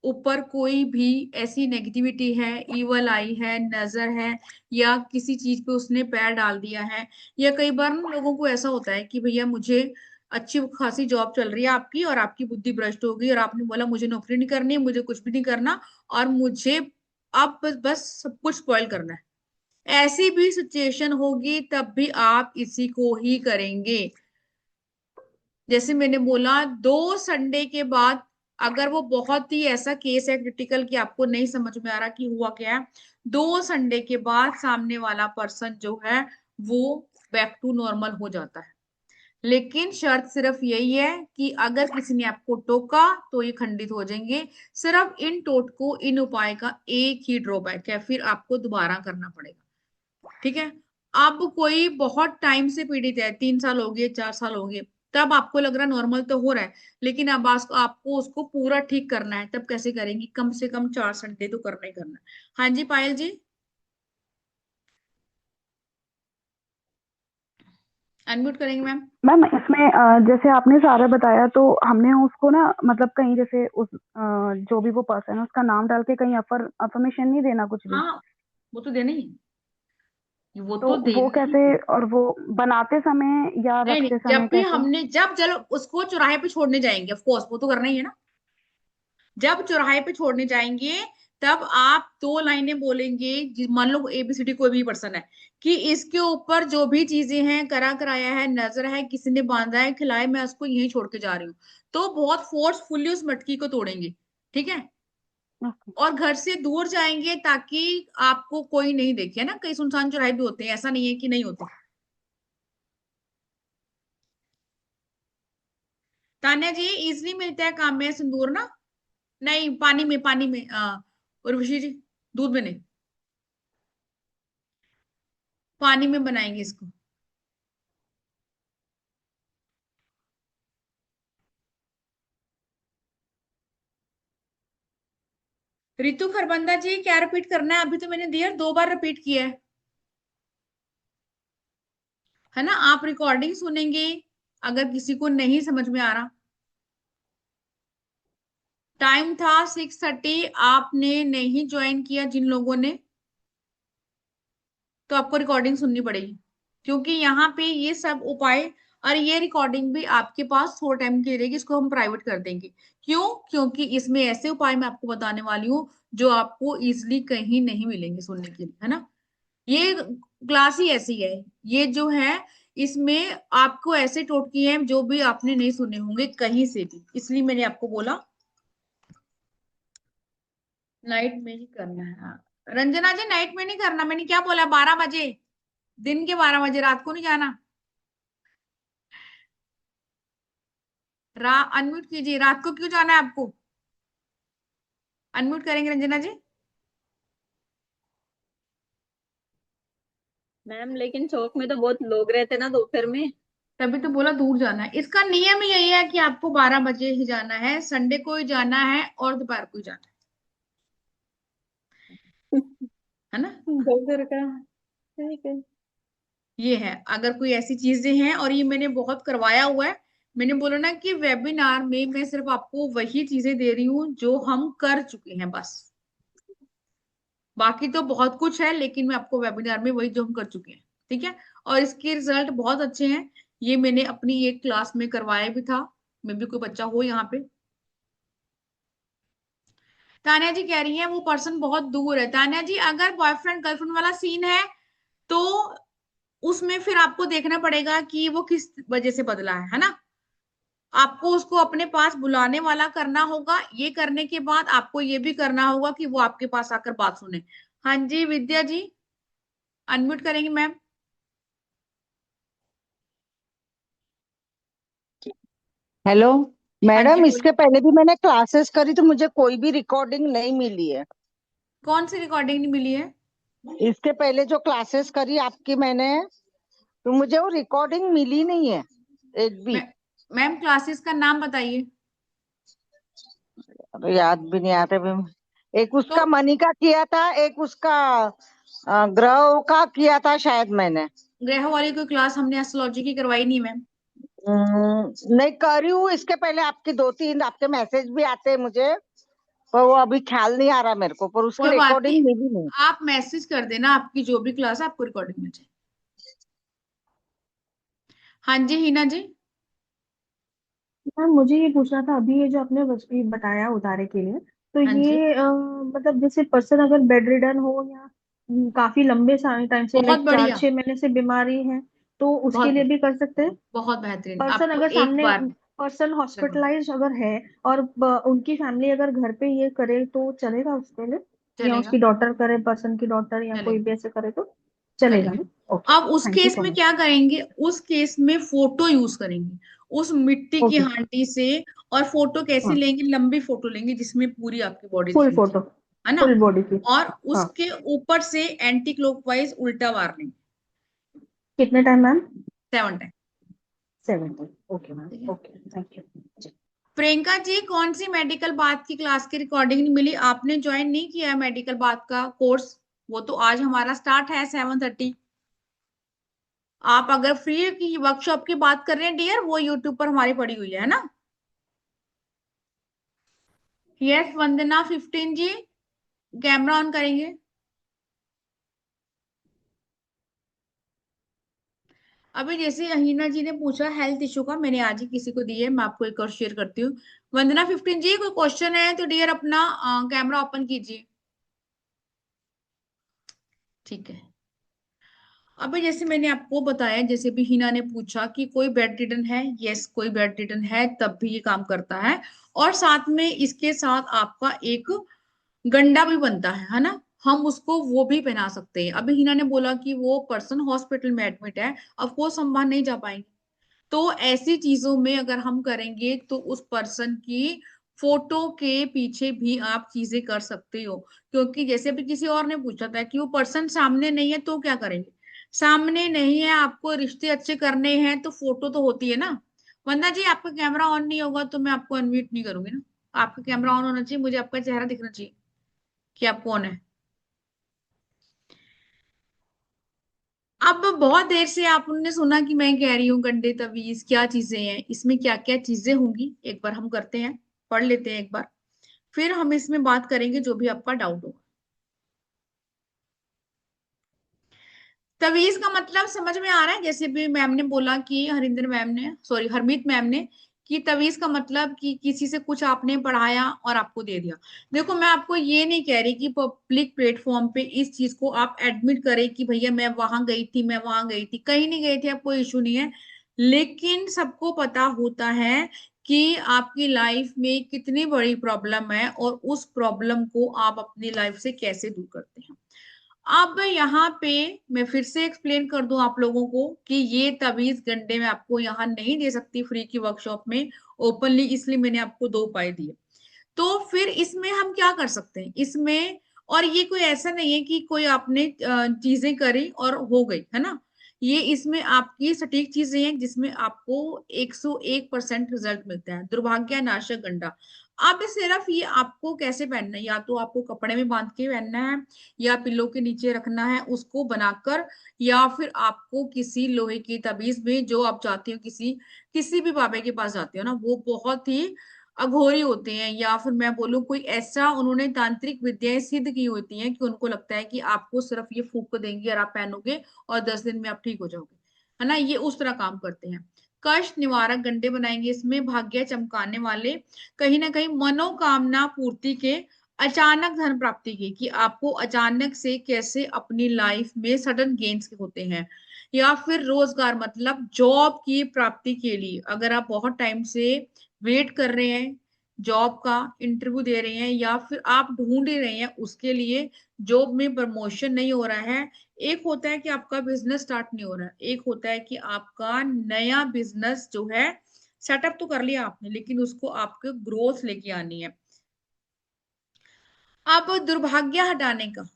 ऊपर कोई भी ऐसी नेगेटिविटी है, इवल आई है, नजर है, या किसी चीज पे उसने पैर डाल दिया है, या कई बार ना लोगों को ऐसा होता है कि भैया मुझे अच्छी खासी जॉब चल रही है आपकी और आपकी बुद्धि भ्रष्ट हो गई और आपने बोला मुझे नौकरी नहीं करनी, मुझे कुछ भी नहीं करना, और मुझे अब बस सब कुछ स्पॉइल करना है। ऐसी भी सिचुएशन होगी तब भी आप इसी को ही करेंगे। जैसे मैंने बोला 2 संडे के बाद, अगर वो बहुत ही ऐसा केस है क्रिटिकल कि आपको नहीं समझ में आ रहा कि हुआ क्या है, 2 संडे के बाद सामने वाला पर्सन जो है वो बैक टू नॉर्मल हो जाता है। लेकिन शर्त सिर्फ यही है कि अगर किसी ने आपको टोका तो ये खंडित हो जाएंगे। सिर्फ इन टोटको, इन उपाय का एक ही ड्रॉबैक है, फिर आपको दोबारा करना पड़ेगा। ठीक है। अब कोई बहुत टाइम से पीड़ित है, 3 साल हो गए, 4 साल हो गए, तब आपको लग रहा नॉर्मल तो हो रहा है, लेकिन अब आपको उसको पूरा ठीक करना है, तब कैसे करेंगी? कम से कम 4 संडे तो करना ही करना है। हाँ जी पायल जी, अनम्यूट करेंगे मैम। मैम इसमें जैसे आपने सारा बताया तो हमने उसको ना मतलब कहीं जैसे उस जो भी वो पर्सन है उसका नाम डाल के कहीं अफर्मेशन नहीं देना कुछ भी। हाँ, वो तो देना ही है, वो तो तो वो देना ही कैसे, है। और वो बनाते समय या नहीं नहीं, रखते जब समय भी कैसे? हमने जब चलो उसको चौराहे पे छोड़ने जाएंगे, ऑफ कोर्स वो तो करना ही है ना। जब चौराहे पे छोड़ने जाएंगे तब आप 2 लाइनें बोलेंगे, मान लो एबीसीडी कोई भी पर्सन है, कि इसके ऊपर जो भी चीजें हैं, करा कराया है, नजर है, किसी ने बांधा है, खिलाए, मैं उसको यहीं छोड़ के जा रही हूँ। तो बहुत फोर्सफुली उस मटकी को तोड़ेंगे। ठीक है। ओके। और घर से दूर जाएंगे ताकि आपको कोई नहीं देखे ना, कई सुनसान चौराहे भी होते हैं, ऐसा नहीं है कि नहीं होते। तान्या जी, इजली मिलता है काम में सिंदूर ना? नहीं, पानी में, पानी में। उर्वशी जी, दूध में नहीं, पानी में बनाएंगे इसको। रितु खरबंदा जी, क्या रिपीट करना है? अभी तो मैंने दिया, 2 बार रिपीट किया है ना? आप रिकॉर्डिंग सुनेंगे अगर किसी को नहीं समझ में आ रहा। टाइम था 6:30, आपने नहीं ज्वाइन किया जिन लोगों ने, तो आपको रिकॉर्डिंग सुननी पड़ेगी, क्योंकि यहाँ पे ये सब उपाय और ये रिकॉर्डिंग भी आपके पास थोड़ा टाइम के लिए रहेगी, इसको हम प्राइवेट कर देंगे। क्यों? क्योंकि इसमें ऐसे उपाय मैं आपको बताने वाली हूँ जो आपको इजिली कहीं नहीं मिलेंगे सुनने के लिए, है ना? ये क्लास ही ऐसी है, ये जो है, इसमें आपको ऐसे टोटके हैं जो भी आपने नहीं सुने होंगे कहीं से भी, इसलिए मैंने आपको बोला नाइट में ही करना है। हाँ। रंजना जी, नाइट में नहीं करना, मैंने क्या बोला? 12 बजे, दिन के 12 बजे, रात को नहीं जाना। अनम्यूट कीजिए, रात को क्यों जाना है आपको? अनम्यूट करेंगे रंजना जी। मैम लेकिन चौक में तो बहुत लोग रहते ना दोपहर में। तभी तो बोला दूर जाना है, इसका नियम ही यही है कि आपको 12 बजे ही जाना है, संडे को ही जाना है और दोपहर को ही जाना है ना? दोपहर का, ठीक है। ये है, अगर कोई ऐसी चीजें हैं, और ये मैंने बहुत करवाया हुआ है। मैंने बोला ना कि वेबिनार में मैं सिर्फ आपको वही चीजें दे रही हूँ जो हम कर चुके हैं बस। बाकी तो बहुत कुछ है, लेकिन मैं आपको वेबिनार में वही जो हम कर चुके हैं। ठीक है। और इसके रिजल्ट बहुत अच्छे हैं। ये मैंने अपनी एक क्लास में करवाया भी था, मे भी कोई बच्चा हो यहाँ पे। तान्या जी कह रही है वो पर्सन बहुत दूर है। तान्या जी, अगर बॉयफ्रेंड गर्लफ्रेंड वाला सीन है तो उसमें फिर आपको देखना पड़ेगा कि वो किस वजह से बदला है ना? आपको उसको अपने पास बुलाने वाला करना होगा। ये करने के बाद आपको ये भी करना होगा कि वो आपके पास आकर बात सुने। हाँ जी विद्या जी, अनम्यूट करेंगे मैम। हेलो हाँ जी मैडम, बोलिए। इसके पहले भी मैंने क्लासेस करी तो मुझे कोई भी रिकॉर्डिंग नहीं मिली है। कौन सी रिकॉर्डिंग नहीं मिली है? इसके पहले जो क्लासेस करी आपकी मैंने, तो मुझे वो रिकॉर्डिंग मिली नहीं है एक भी। मैम क्लासेस का नाम बताइए। अरे याद भी नहीं आता भी। एक तो उसका मनी का किया था, एक उसका ग्रह का किया था शायद मैंने। ग्रह वाली कोई क्लास हमने एस्ट्रोलॉजी की करवाई नहीं मैम। नहीं करी हूँ, इसके पहले आपके 2-3 आपके मैसेज भी आते हैं मुझे, पर वो अभी ख्याल नहीं आ रहा मेरे को, पर उसकी कोई बात नहीं, रिकॉर्डिंग मिली नहीं। आप मैसेज कर देना, आपकी जो भी क्लास है आपको रिकॉर्डिंग मिल जाए। हाँ जी हिना जी। मैम मुझे ये पूछना था, अभी ये जो आपने ये बताया उतारे के लिए, तो हाँ जी, ये मतलब जैसे पर्सन अगर बेड रिडन हो या काफी लंबे टाइम से, बहुत लाइक चार बढ़िया, छह महीने से बीमारी है, तो उसके लिए बहुत भी कर सकते हैं? बहुत बेहतरीन, पर्सन आपको अगर एक सामने, बार पर्सन लगवा हॉस्पिटलाइज अगर है और उनकी फैमिली अगर घर पे ये करे तो चलेगा उसके लिए? या चलेगा, उसकी डॉटर करे, पर्सन की डॉटर या कोई चलेगा, भी ऐसे करे तो? चलेगा ना? ओके, अब उस थैंक यू केस सो में मच। क्या करेंगे, उस केस में फोटो यूज करेंगे उस मिट्टी की ओके। हांडी से। और फोटो कैसे हाँ, लेंगे, लंबी फोटो लेंगे जिसमें पूरी आपकी बॉडी फुल दिखनी फोटो, चाहिए, है ना। फुल बॉडी की। और हाँ, उसके ऊपर से एंटी क्लॉकवाइज उल्टा मार लेंगे कितने time ma'am? 7 time. 70। Okay ma'am, ठीक है। Okay, thank you. Priyanka ji, कौन सी मेडिकल बात की क्लास की रिकॉर्डिंग नहीं मिली? आपने ज्वाइन नहीं किया है मेडिकल बात का कोर्स? वो तो आज हमारा स्टार्ट है 7:30। आप अगर फ्री की वर्कशॉप की बात कर रहे हैं डियर, वो यूट्यूब पर हमारी पड़ी हुई है ना। Yes Vandana 15 ji, camera on करेंगे। अभी जैसे अहीना जी ने पूछा हेल्थ इशू का, मैंने आज ही किसी को दी है, मैं आपको एक और शेयर करती हूँ। वंदना 15 जी, कोई क्वेश्चन है तो डियर अपना कैमरा ओपन कीजिए। ठीक है। अभी जैसे मैंने आपको बताया, जैसे भी हिना ने पूछा कि कोई बेड रिडन है, यस कोई बेड रिडन है तब भी ये काम करता है। और साथ में इसके साथ आपका एक गंडा भी बनता है ना। हम उसको वो भी पहना सकते हैं। अभी हिना ने बोला कि वो पर्सन हॉस्पिटल में एडमिट है, ऑफ कोर्स हम वहां नहीं जा पाएंगे। तो ऐसी चीजों में अगर हम करेंगे तो उस पर्सन की फोटो के पीछे भी आप चीजें कर सकते हो। क्योंकि जैसे भी किसी और ने पूछा था कि वो पर्सन सामने नहीं है तो क्या करेंगे। सामने नहीं है, आपको रिश्ते अच्छे करने हैं तो फोटो तो होती है ना। वंदना जी, आपका कैमरा ऑन नहीं होगा तो मैं आपको अनम्यूट नहीं करूंगी ना। आपका कैमरा ऑन होना चाहिए, मुझे आपका चेहरा दिखना चाहिए कि आप कौन है। अब बहुत देर से आपने सुना कि मैं कह रही हूँ गंडे तवीज क्या चीजें हैं, इसमें क्या क्या चीजें होंगी, एक बार हम करते हैं, पढ़ लेते हैं एक बार, फिर हम इसमें बात करेंगे जो भी आपका डाउट होगा। तवीज का मतलब समझ में आ रहा है? जैसे भी मैम ने बोला कि हरिंदर मैम ने, सॉरी हरमीत मैम ने, कि तवीज का मतलब कि किसी से कुछ आपने पढ़ाया और आपको दे दिया। देखो मैं आपको ये नहीं कह रही कि पब्लिक प्लेटफॉर्म पे इस चीज को आप एडमिट करें कि भैया मैं वहां गई थी, मैं वहां गई थी, कहीं नहीं गई थी, अब कोई इशू नहीं है। लेकिन सबको पता होता है कि आपकी लाइफ में कितनी बड़ी प्रॉब्लम है और उस प्रॉब्लम को आप अपनी लाइफ से कैसे दूर करते हैं। अब यहाँ पे मैं फिर से एक्सप्लेन कर दूं आप लोगों को कि ये तवीज गंडे में आपको यहाँ नहीं दे सकती फ्री की वर्कशॉप में ओपनली, इसलिए मैंने आपको 2 उपाय दिए। तो फिर इसमें हम क्या कर सकते हैं इसमें। और ये कोई ऐसा नहीं है कि कोई आपने चीजें करी और हो गई, है ना। ये इसमें आपकी सटीक चीजें हैं जिसमें आपको 101% रिजल्ट मिलता है। दुर्भाग्यनाशक गंडा। अब सिर्फ ये आपको कैसे पहनना है, या तो आपको कपड़े में बांध के पहनना है, या पिल्लो के नीचे रखना है उसको बनाकर, या फिर आपको किसी लोहे की तबीज में, जो आप चाहते हो, किसी किसी भी बाबे के पास जाते हो ना, वो बहुत ही अघोरी होते हैं, या फिर मैं बोलूं कोई ऐसा उन्होंने तांत्रिक विद्याएं सिद्ध की होती हैं कि उनको लगता है कि आपको सिर्फ ये फूंक देंगे और आप पहनोगे और 10 दिन में आप ठीक हो जाओगे, है ना। ये उस तरह काम करते हैं। कष्ट निवारक गंडे बनाएंगे इसमें, भाग्य चमकाने वाले, कहीं ना कहीं मनोकामना पूर्ति के, अचानक धन प्राप्ति की, कि आपको अचानक से कैसे अपनी लाइफ में सडन गेन्स होते हैं, या फिर रोजगार मतलब जॉब की प्राप्ति के लिए, अगर आप बहुत टाइम से वेट कर रहे हैं जॉब का, इंटरव्यू दे रहे हैं, या फिर आप ढूंढ ही रहे हैं उसके लिए, जॉब में प्रमोशन नहीं हो रहा है। एक होता है कि आपका बिजनेस स्टार्ट नहीं हो रहा है, एक होता है कि आपका नया बिजनेस जो है सेटअप तो कर लिया आपने, लेकिन उसको आपको ग्रोथ लेके आनी है। अब दुर्भाग्य हटाने का,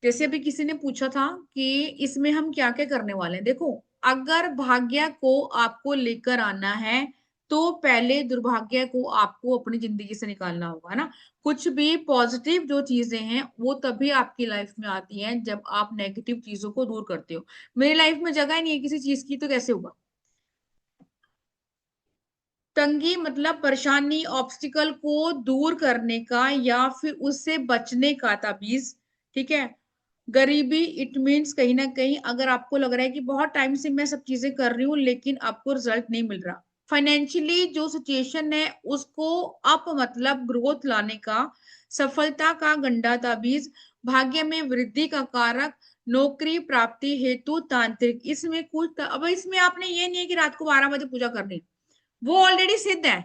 जैसे अभी किसी ने पूछा था कि इसमें हम क्या क्या करने वाले हैं। देखो, अगर भाग्य को आपको लेकर आना है तो पहले दुर्भाग्य को आपको अपनी जिंदगी से निकालना होगा, है ना। कुछ भी पॉजिटिव जो चीजें हैं वो तभी आपकी लाइफ में आती हैं जब आप नेगेटिव चीजों को दूर करते हो। मेरी लाइफ में जगह ही नहीं है किसी चीज की तो कैसे होगा। तंगी मतलब परेशानी, ऑब्स्टिकल को दूर करने का या फिर उससे बचने का ताबीज, ठीक है। गरीबी इट मीन्स कहीं ना कहीं अगर आपको लग रहा है कि बहुत टाइम से मैं सब चीजें कर रही हूँ लेकिन आपको रिजल्ट नहीं मिल रहा, फाइनेंशियली जो सिचुएशन है उसको अप मतलब ग्रोथ लाने का, सफलता का गंडा ताबीज, भाग्य में वृद्धि का कारक, नौकरी प्राप्ति हेतु तांत्रिक। इसमें कुछ अब इसमें आपने ये नहीं है कि रात को 12 बजे पूजा करनी, वो ऑलरेडी सिद्ध है।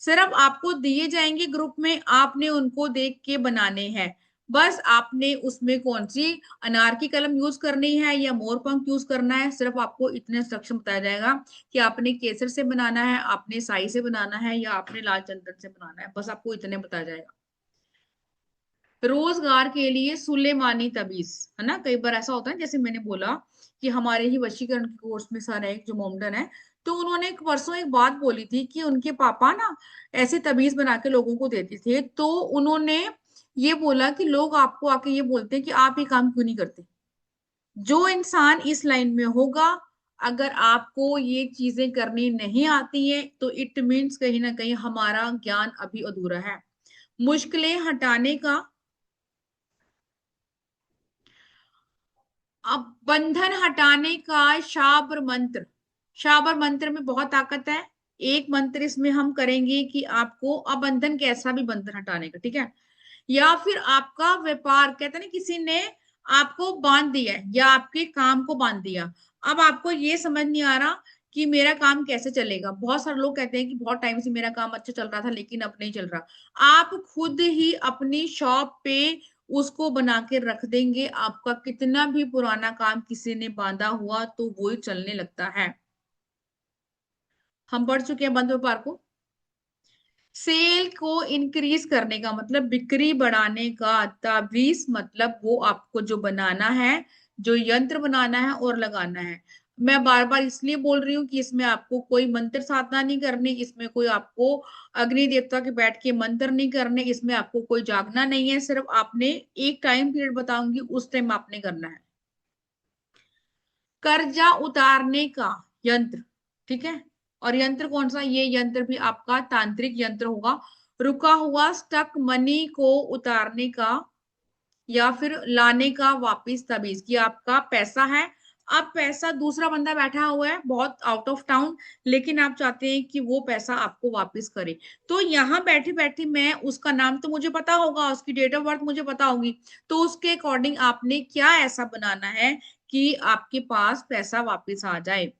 सिर्फ आपको दिए जाएंगे ग्रुप में, आपने उनको देख के बनाने हैं। बस आपने उसमें कौन सी अनार की कलम यूज करनी है या मोरपंख यूज करना है, सिर्फ आपको इतने इंस्ट्रक्शन बताया जाएगा कि आपने केसर से बनाना है, आपने साई से बनाना है या आपने लाल चंदन से बनाना है, बस आपको इतने बताया जाएगा। रोजगार के लिए सुलेमानी तबीज, है ना। कई बार ऐसा होता है, जैसे मैंने बोला कि हमारे ही वशीकरण के कोर्स में सर है एक जो मोमडन है, तो उन्होंने एक परसों एक बात बोली थी कि उनके पापा ना ऐसे तबीज बना के लोगों को देते थे, तो उन्होंने ये बोला कि लोग आपको आके ये बोलते हैं कि आप ये काम क्यों नहीं करते। जो इंसान इस लाइन में होगा, अगर आपको ये चीजें करनी नहीं आती हैं तो इट मीन्स कहीं ना कहीं हमारा ज्ञान अभी अधूरा है। मुश्किलें हटाने का, अब बंधन हटाने का शाबर मंत्र, शाबर मंत्र में बहुत ताकत है। एक मंत्र इसमें हम करेंगे कि आपको अब बंधन, कैसा भी बंधन हटाने का, ठीक है। या फिर आपका व्यापार, कहते हैं ना किसी ने आपको बांध दिया है या आपके काम को बांध दिया, अब आपको ये समझ नहीं आ रहा कि मेरा काम कैसे चलेगा। बहुत सारे लोग कहते हैं कि बहुत टाइम से मेरा काम अच्छा चल रहा था लेकिन अब नहीं चल रहा। आप खुद ही अपनी शॉप पे उसको बना के रख देंगे, आपका कितना भी पुराना काम किसी ने बांधा हुआ तो वो ही चलने लगता है। हम पढ़ चुके हैं बंद व्यापार को। सेल को इंक्रीज करने का मतलब बिक्री बढ़ाने का, ताबीज मतलब वो आपको जो बनाना है, जो यंत्र बनाना है और लगाना है। मैं बार बार इसलिए बोल रही हूँ कि इसमें आपको कोई मंत्र साधना नहीं करनी, इसमें कोई आपको अग्नि देवता के बैठ के मंत्र नहीं करने, इसमें आपको कोई जागना नहीं है, सिर्फ आपने एक टाइम पीरियड बताऊंगी उस टाइम आपने करना है। कर्जा उतारने का यंत्र, ठीक है। और यंत्र कौन सा, ये यंत्र भी आपका तांत्रिक यंत्र होगा। रुका हुआ स्टक मनी को उतारने का या फिर लाने का वापिस तबीज, कि आपका पैसा है, अब पैसा दूसरा बंदा बैठा हुआ है बहुत आउट ऑफ टाउन, लेकिन आप चाहते हैं कि वो पैसा आपको वापस करे, तो यहाँ बैठी बैठी मैं उसका नाम तो मुझे पता होगा, उसकी डेट ऑफ बर्थ मुझे पता होगी, तो उसके अकॉर्डिंग आपने क्या ऐसा बनाना है कि आपके पास पैसा वापस आ जाए।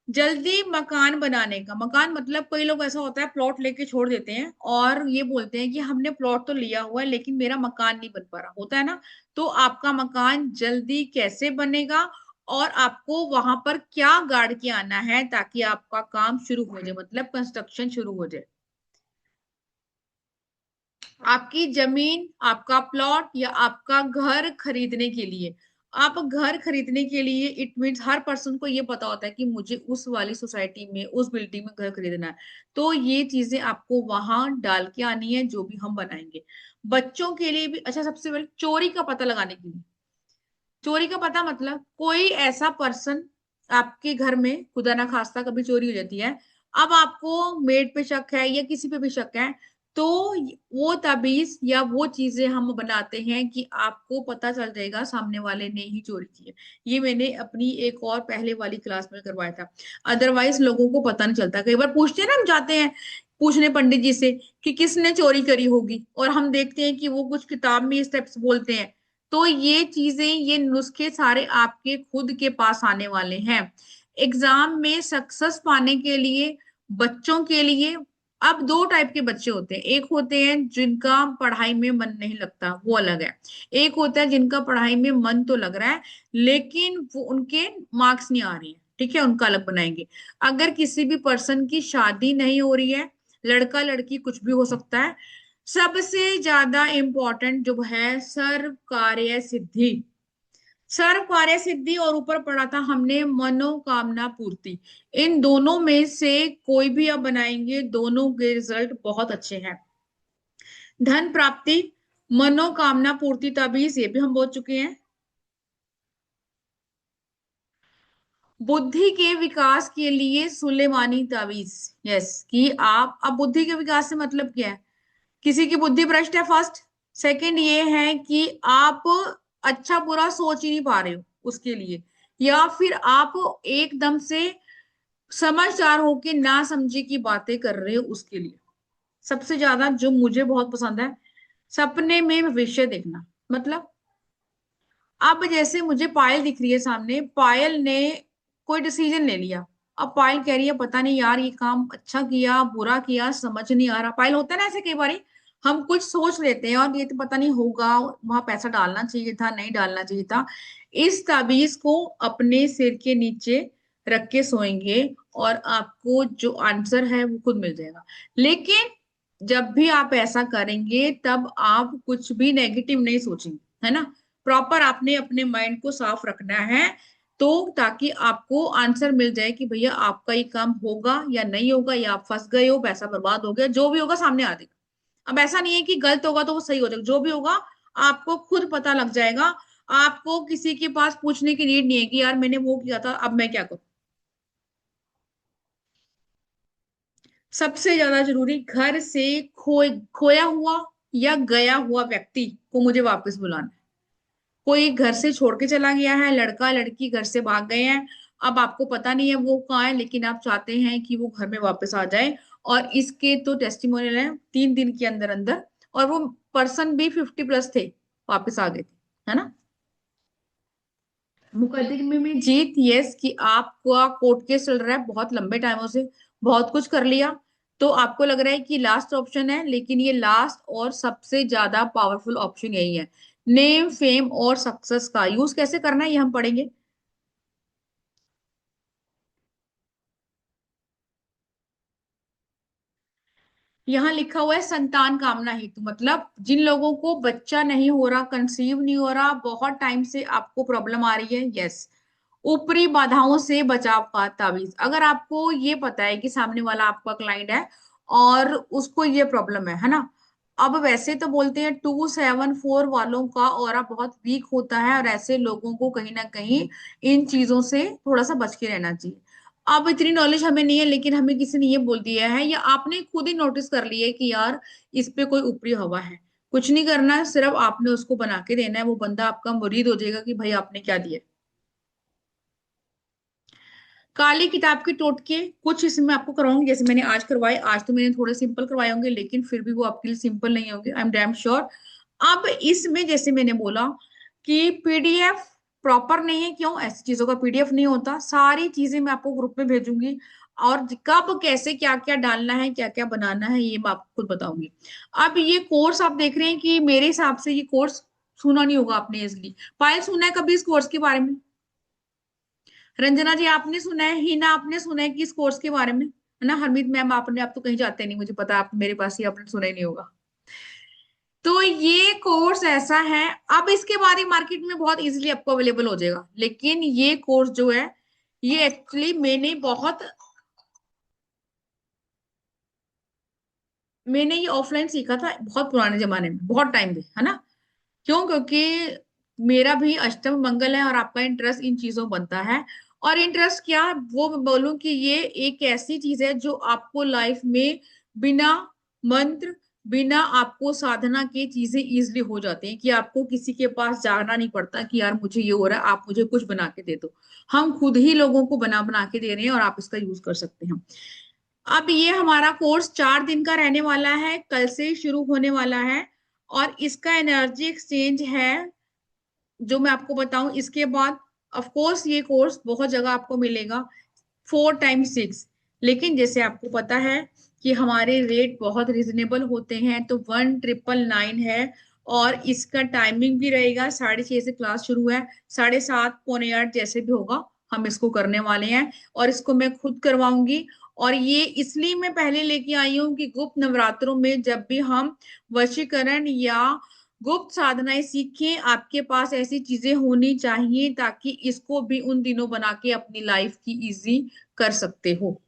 जल्दी मकान बनाने का, मकान मतलब कई लोग ऐसा होता है प्लॉट लेके छोड़ देते हैं और ये बोलते हैं कि हमने प्लॉट तो लिया हुआ है लेकिन मेरा मकान नहीं बन पा रहा, होता है ना। तो आपका मकान जल्दी कैसे बनेगा और आपको वहां पर क्या गाड़ के आना है ताकि आपका काम शुरू हो जाए, मतलब कंस्ट्रक्शन शुरू हो जाए। आपकी जमीन, आपका प्लॉट या आपका घर खरीदने के लिए, आप घर खरीदने के लिए इट मीन्स हर पर्सन को ये पता होता है कि मुझे उस वाली सोसाइटी में उस बिल्डिंग में घर खरीदना है, तो ये चीजें आपको वहां डाल के आनी है जो भी हम बनाएंगे। बच्चों के लिए भी, अच्छा सबसे पहले चोरी का पता लगाने के लिए, चोरी का पता मतलब कोई ऐसा पर्सन आपके घर में खुदा ना खास्ता कभी चोरी हो जाती है, अब आपको मेड पे शक है या किसी पे भी शक है, तो वो ताबीज या वो चीजें हम बनाते हैं कि आपको पता चल जाएगा सामने वाले ने ही चोरी की है। ये मैंने अपनी एक और पहले वाली क्लास में करवाया था, अदरवाइज लोगों को पता नहीं चलता। कई बार पूछते हैं ना, हम जाते हैं पूछने पंडित जी से कि किसने चोरी करी होगी, और हम देखते हैं कि वो कुछ किताब में स्टेप्स बोलते हैं, तो ये चीजें, ये नुस्खे सारे आपके खुद के पास आने वाले हैं। एग्जाम में सक्सेस पाने के लिए बच्चों के लिए, अब दो टाइप के बच्चे होते हैं, एक होते हैं जिनका पढ़ाई में मन नहीं लगता, वो अलग है। एक होता है जिनका पढ़ाई में मन तो लग रहा है लेकिन वो उनके मार्क्स नहीं आ रहे हैं, ठीक है, उनका अलग बनाएंगे। अगर किसी भी पर्सन की शादी नहीं हो रही है, लड़का लड़की कुछ भी हो सकता है, सबसे ज्यादा इंपॉर्टेंट जो है सर्व कार्य सिद्धि, सर्व कार्य सिद्धि और ऊपर पढ़ा था हमने मनोकामना पूर्ति, इन दोनों में से कोई भी आप बनाएंगे दोनों के रिजल्ट बहुत अच्छे हैं। धन प्राप्ति, मनोकामना पूर्ति ताबीज, ये भी हम बोल चुके हैं। बुद्धि के विकास के लिए सुलेमानी ताबीज, यस, कि आप, अब बुद्धि के विकास से मतलब क्या है, किसी की बुद्धि भ्रष्ट है फर्स्ट, सेकंड ये है कि आप अच्छा बुरा सोच ही नहीं पा रहे हो उसके लिए, या फिर आप एकदम से समझदार होके ना समझे की बातें कर रहे हो उसके लिए। सबसे ज्यादा जो मुझे बहुत पसंद है, सपने में भविष्य देखना, मतलब अब जैसे मुझे पायल दिख रही है सामने, पायल ने कोई डिसीजन ले लिया, अब पायल कह रही है पता नहीं यार ये काम अच्छा किया बुरा किया समझ नहीं आ रहा, पायल होता है ना ऐसे कई बार, हम कुछ सोच लेते हैं और ये तो पता नहीं होगा, वहां पैसा डालना चाहिए था, नहीं डालना चाहिए था। इस ताबीज को अपने सिर के नीचे रख के सोएंगे और आपको जो आंसर है वो खुद मिल जाएगा। लेकिन जब भी आप ऐसा करेंगे तब आप कुछ भी नेगेटिव नहीं सोचेंगे, है ना। प्रॉपर आपने अपने माइंड को साफ रखना है, तो ताकि आपको आंसर मिल जाए कि भैया आपका ये काम होगा या नहीं होगा, या आप फंस गए हो, पैसा बर्बाद हो गया, जो भी होगा सामने आ जाएगा। अब ऐसा नहीं है कि गलत होगा तो वो सही हो जाएगा, जो भी होगा आपको खुद पता लग जाएगा। आपको किसी के पास पूछने की नीड नहीं है कि यार मैंने वो किया था, अब मैं क्या करूं। सबसे ज्यादा जरूरी, घर से खोया हुआ या गया हुआ व्यक्ति को मुझे वापस बुलाना है। कोई घर से छोड़ के चला गया है, लड़का लड़की घर से भाग गए हैं, अब आपको पता नहीं है वो कहाँ है, लेकिन आप चाहते हैं कि वो घर में वापस आ जाए। और इसके तो टेस्टिमोनियल है 3 दिन के अंदर अंदर, और वो पर्सन भी 50+ थे, वापस आ गए थे, है ना। मुकदमे में जीत, यस, कि आपका कोर्ट केस चल रहा है बहुत लंबे टाइमों से, बहुत कुछ कर लिया, तो आपको लग रहा है कि लास्ट ऑप्शन है, लेकिन ये लास्ट और सबसे ज्यादा पावरफुल ऑप्शन यही है। नेम, फेम और सक्सेस का यूज कैसे करना है ये हम पढ़ेंगे। यहाँ लिखा हुआ है संतान कामना हेतु, मतलब जिन लोगों को बच्चा नहीं हो रहा, कंसीव नहीं हो रहा, बहुत टाइम से आपको प्रॉब्लम आ रही है, यस। ऊपरी बाधाओं से बचाव का ताबीज, अगर आपको ये पता है कि सामने वाला आपका क्लाइंट है और उसको ये प्रॉब्लम है ना। अब वैसे तो बोलते हैं 274 वालों का ऑरा बहुत वीक होता है, और ऐसे लोगों को कहीं ना कहीं इन चीजों से थोड़ा सा बच के रहना चाहिए। अब इतनी नॉलेज हमें नहीं है, लेकिन हमें किसी ने ये बोल दिया है या आपने खुद ही नोटिस कर लिया है कि यार इस पे कोई ऊपरी हवा है। कुछ नहीं करना है, सिर्फ आपने उसको बना के देना है, वो बंदा आपका मुरीद हो जाएगा कि भाई आपने क्या दिया। काली किताब के टोटके कुछ इसमें आपको करवाऊंगी, जैसे मैंने आज करवाए, आज तो मैंने थोड़े सिंपल करवाए होंगे, लेकिन फिर भी वो आपके लिए सिंपल नहीं होंगे, आई एम डैम श्योर। अब इसमें जैसे मैंने बोला कि पीडीएफ प्रॉपर नहीं है, क्यों ऐसी चीजों का पीडीएफ नहीं होता, सारी चीजें मैं आपको ग्रुप में भेजूंगी, और कब कैसे क्या क्या डालना है, क्या क्या बनाना है, ये मैं आपको खुद बताऊंगी। अब ये कोर्स आप देख रहे हैं कि मेरे हिसाब से ये कोर्स सुना नहीं होगा आपने इसलिए। पायल, सुना है कभी इस कोर्स के बारे में? रंजना जी आपने सुना है, हिना आपने सुना है कि इस कोर्स के बारे में, है ना। हरमीत मैम आपने, आप तो कहीं जाते नहीं, मुझे पता है, आप मेरे पास ही, आपने सुना ही नहीं होगा। तो ये कोर्स ऐसा है, अब इसके बाद ही मार्केट में बहुत इजीली आपको अवेलेबल हो जाएगा, लेकिन ये कोर्स जो है ये एक्चुअली मैंने ये ऑफलाइन सीखा था बहुत पुराने जमाने में, बहुत टाइम पे, है ना। क्यों? क्योंकि मेरा भी अष्टम मंगल है और आपका इंटरेस्ट इन चीजों बनता है। और इंटरेस्ट क्या, वो मैं बोलूं कि ये एक ऐसी चीज है जो आपको लाइफ में बिना मंत्र, बिना आपको साधना के चीजें इजीली हो जाती हैं, कि आपको किसी के पास जाना नहीं पड़ता कि यार मुझे ये हो रहा है, आप मुझे कुछ बना के दे दो। हम खुद ही लोगों को बना बना के दे रहे हैं, और आप इसका यूज कर सकते हैं। अब ये हमारा कोर्स 4 दिन का रहने वाला है, कल से ही शुरू होने वाला है, और इसका एनर्जी एक्सचेंज है जो मैं आपको बताऊं। इसके बाद ऑफ कोर्स ये कोर्स बहुत जगह आपको मिलेगा 4 x 6, लेकिन जैसे आपको पता है कि हमारे रेट बहुत रिजनेबल होते हैं, तो 1999 है। और इसका टाइमिंग भी रहेगा 6:30 से क्लास शुरू है, 7:30 पौने 8 जैसे भी होगा हम इसको करने वाले हैं, और इसको मैं खुद करवाऊंगी। और ये इसलिए मैं पहले लेके आई हूँ कि गुप्त नवरात्रों में जब भी हम वशीकरण या गुप्त साधनाएं सीखें, आपके पास ऐसी चीजें होनी चाहिए ताकि इसको भी उन दिनों बना के अपनी लाइफ की इजी कर सकते हो।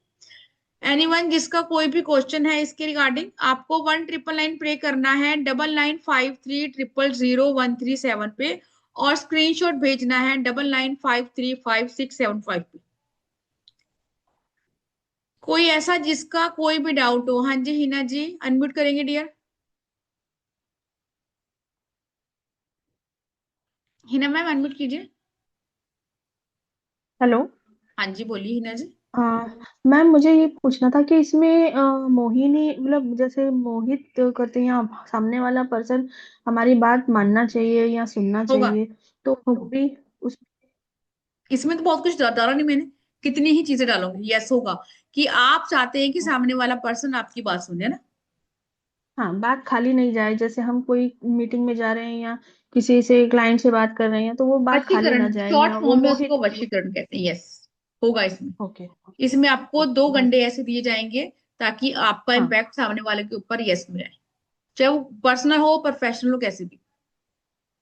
एनीवन जिसका कोई भी क्वेश्चन है इसके रिगार्डिंग, आपको 1999 पे करना है 9953000137 पे, और स्क्रीनशॉट भेजना है 99535675 पे। कोई ऐसा जिसका कोई भी डाउट हो? हाँ जी हिना जी, अनम्यूट करेंगे डियर। हिना मैम अनम्यूट कीजिए। हेलो। हाँ जी बोलिए हिना जी। मैम मुझे ये पूछना था कि इसमें मोहिनी, मतलब जैसे मोहित करते हैं, या सामने वाला पर्सन हमारी बात मानना चाहिए या सुनना होगा, चाहिए, तो वो भी उस। इसमें तो बहुत कुछ डाला नहीं मैंने, कितनी ही चीजें डालूंगी। यस होगा कि आप चाहते हैं कि सामने वाला पर्सन आपकी बात सुने, ना। हाँ, बात खाली नहीं जाए, जैसे हम कोई मीटिंग में जा रहे हैं या किसी से क्लाइंट से बात कर रहे हैं तो वो बात खाली वशीकरण, ना जाए, शॉर्ट या वो फॉर्म में उसको मोहित। वशीकरण कहते हैं। यस, होगा इसमें। ओके। इसमें आपको दो ओके। गंडे ऐसे दिए जाएंगे ताकि आपका हाँ। इम्पैक्ट सामने वाले के ऊपर यस में आए, चाहे वो पर्सनल हो प्रोफेशनल हो कैसे भी।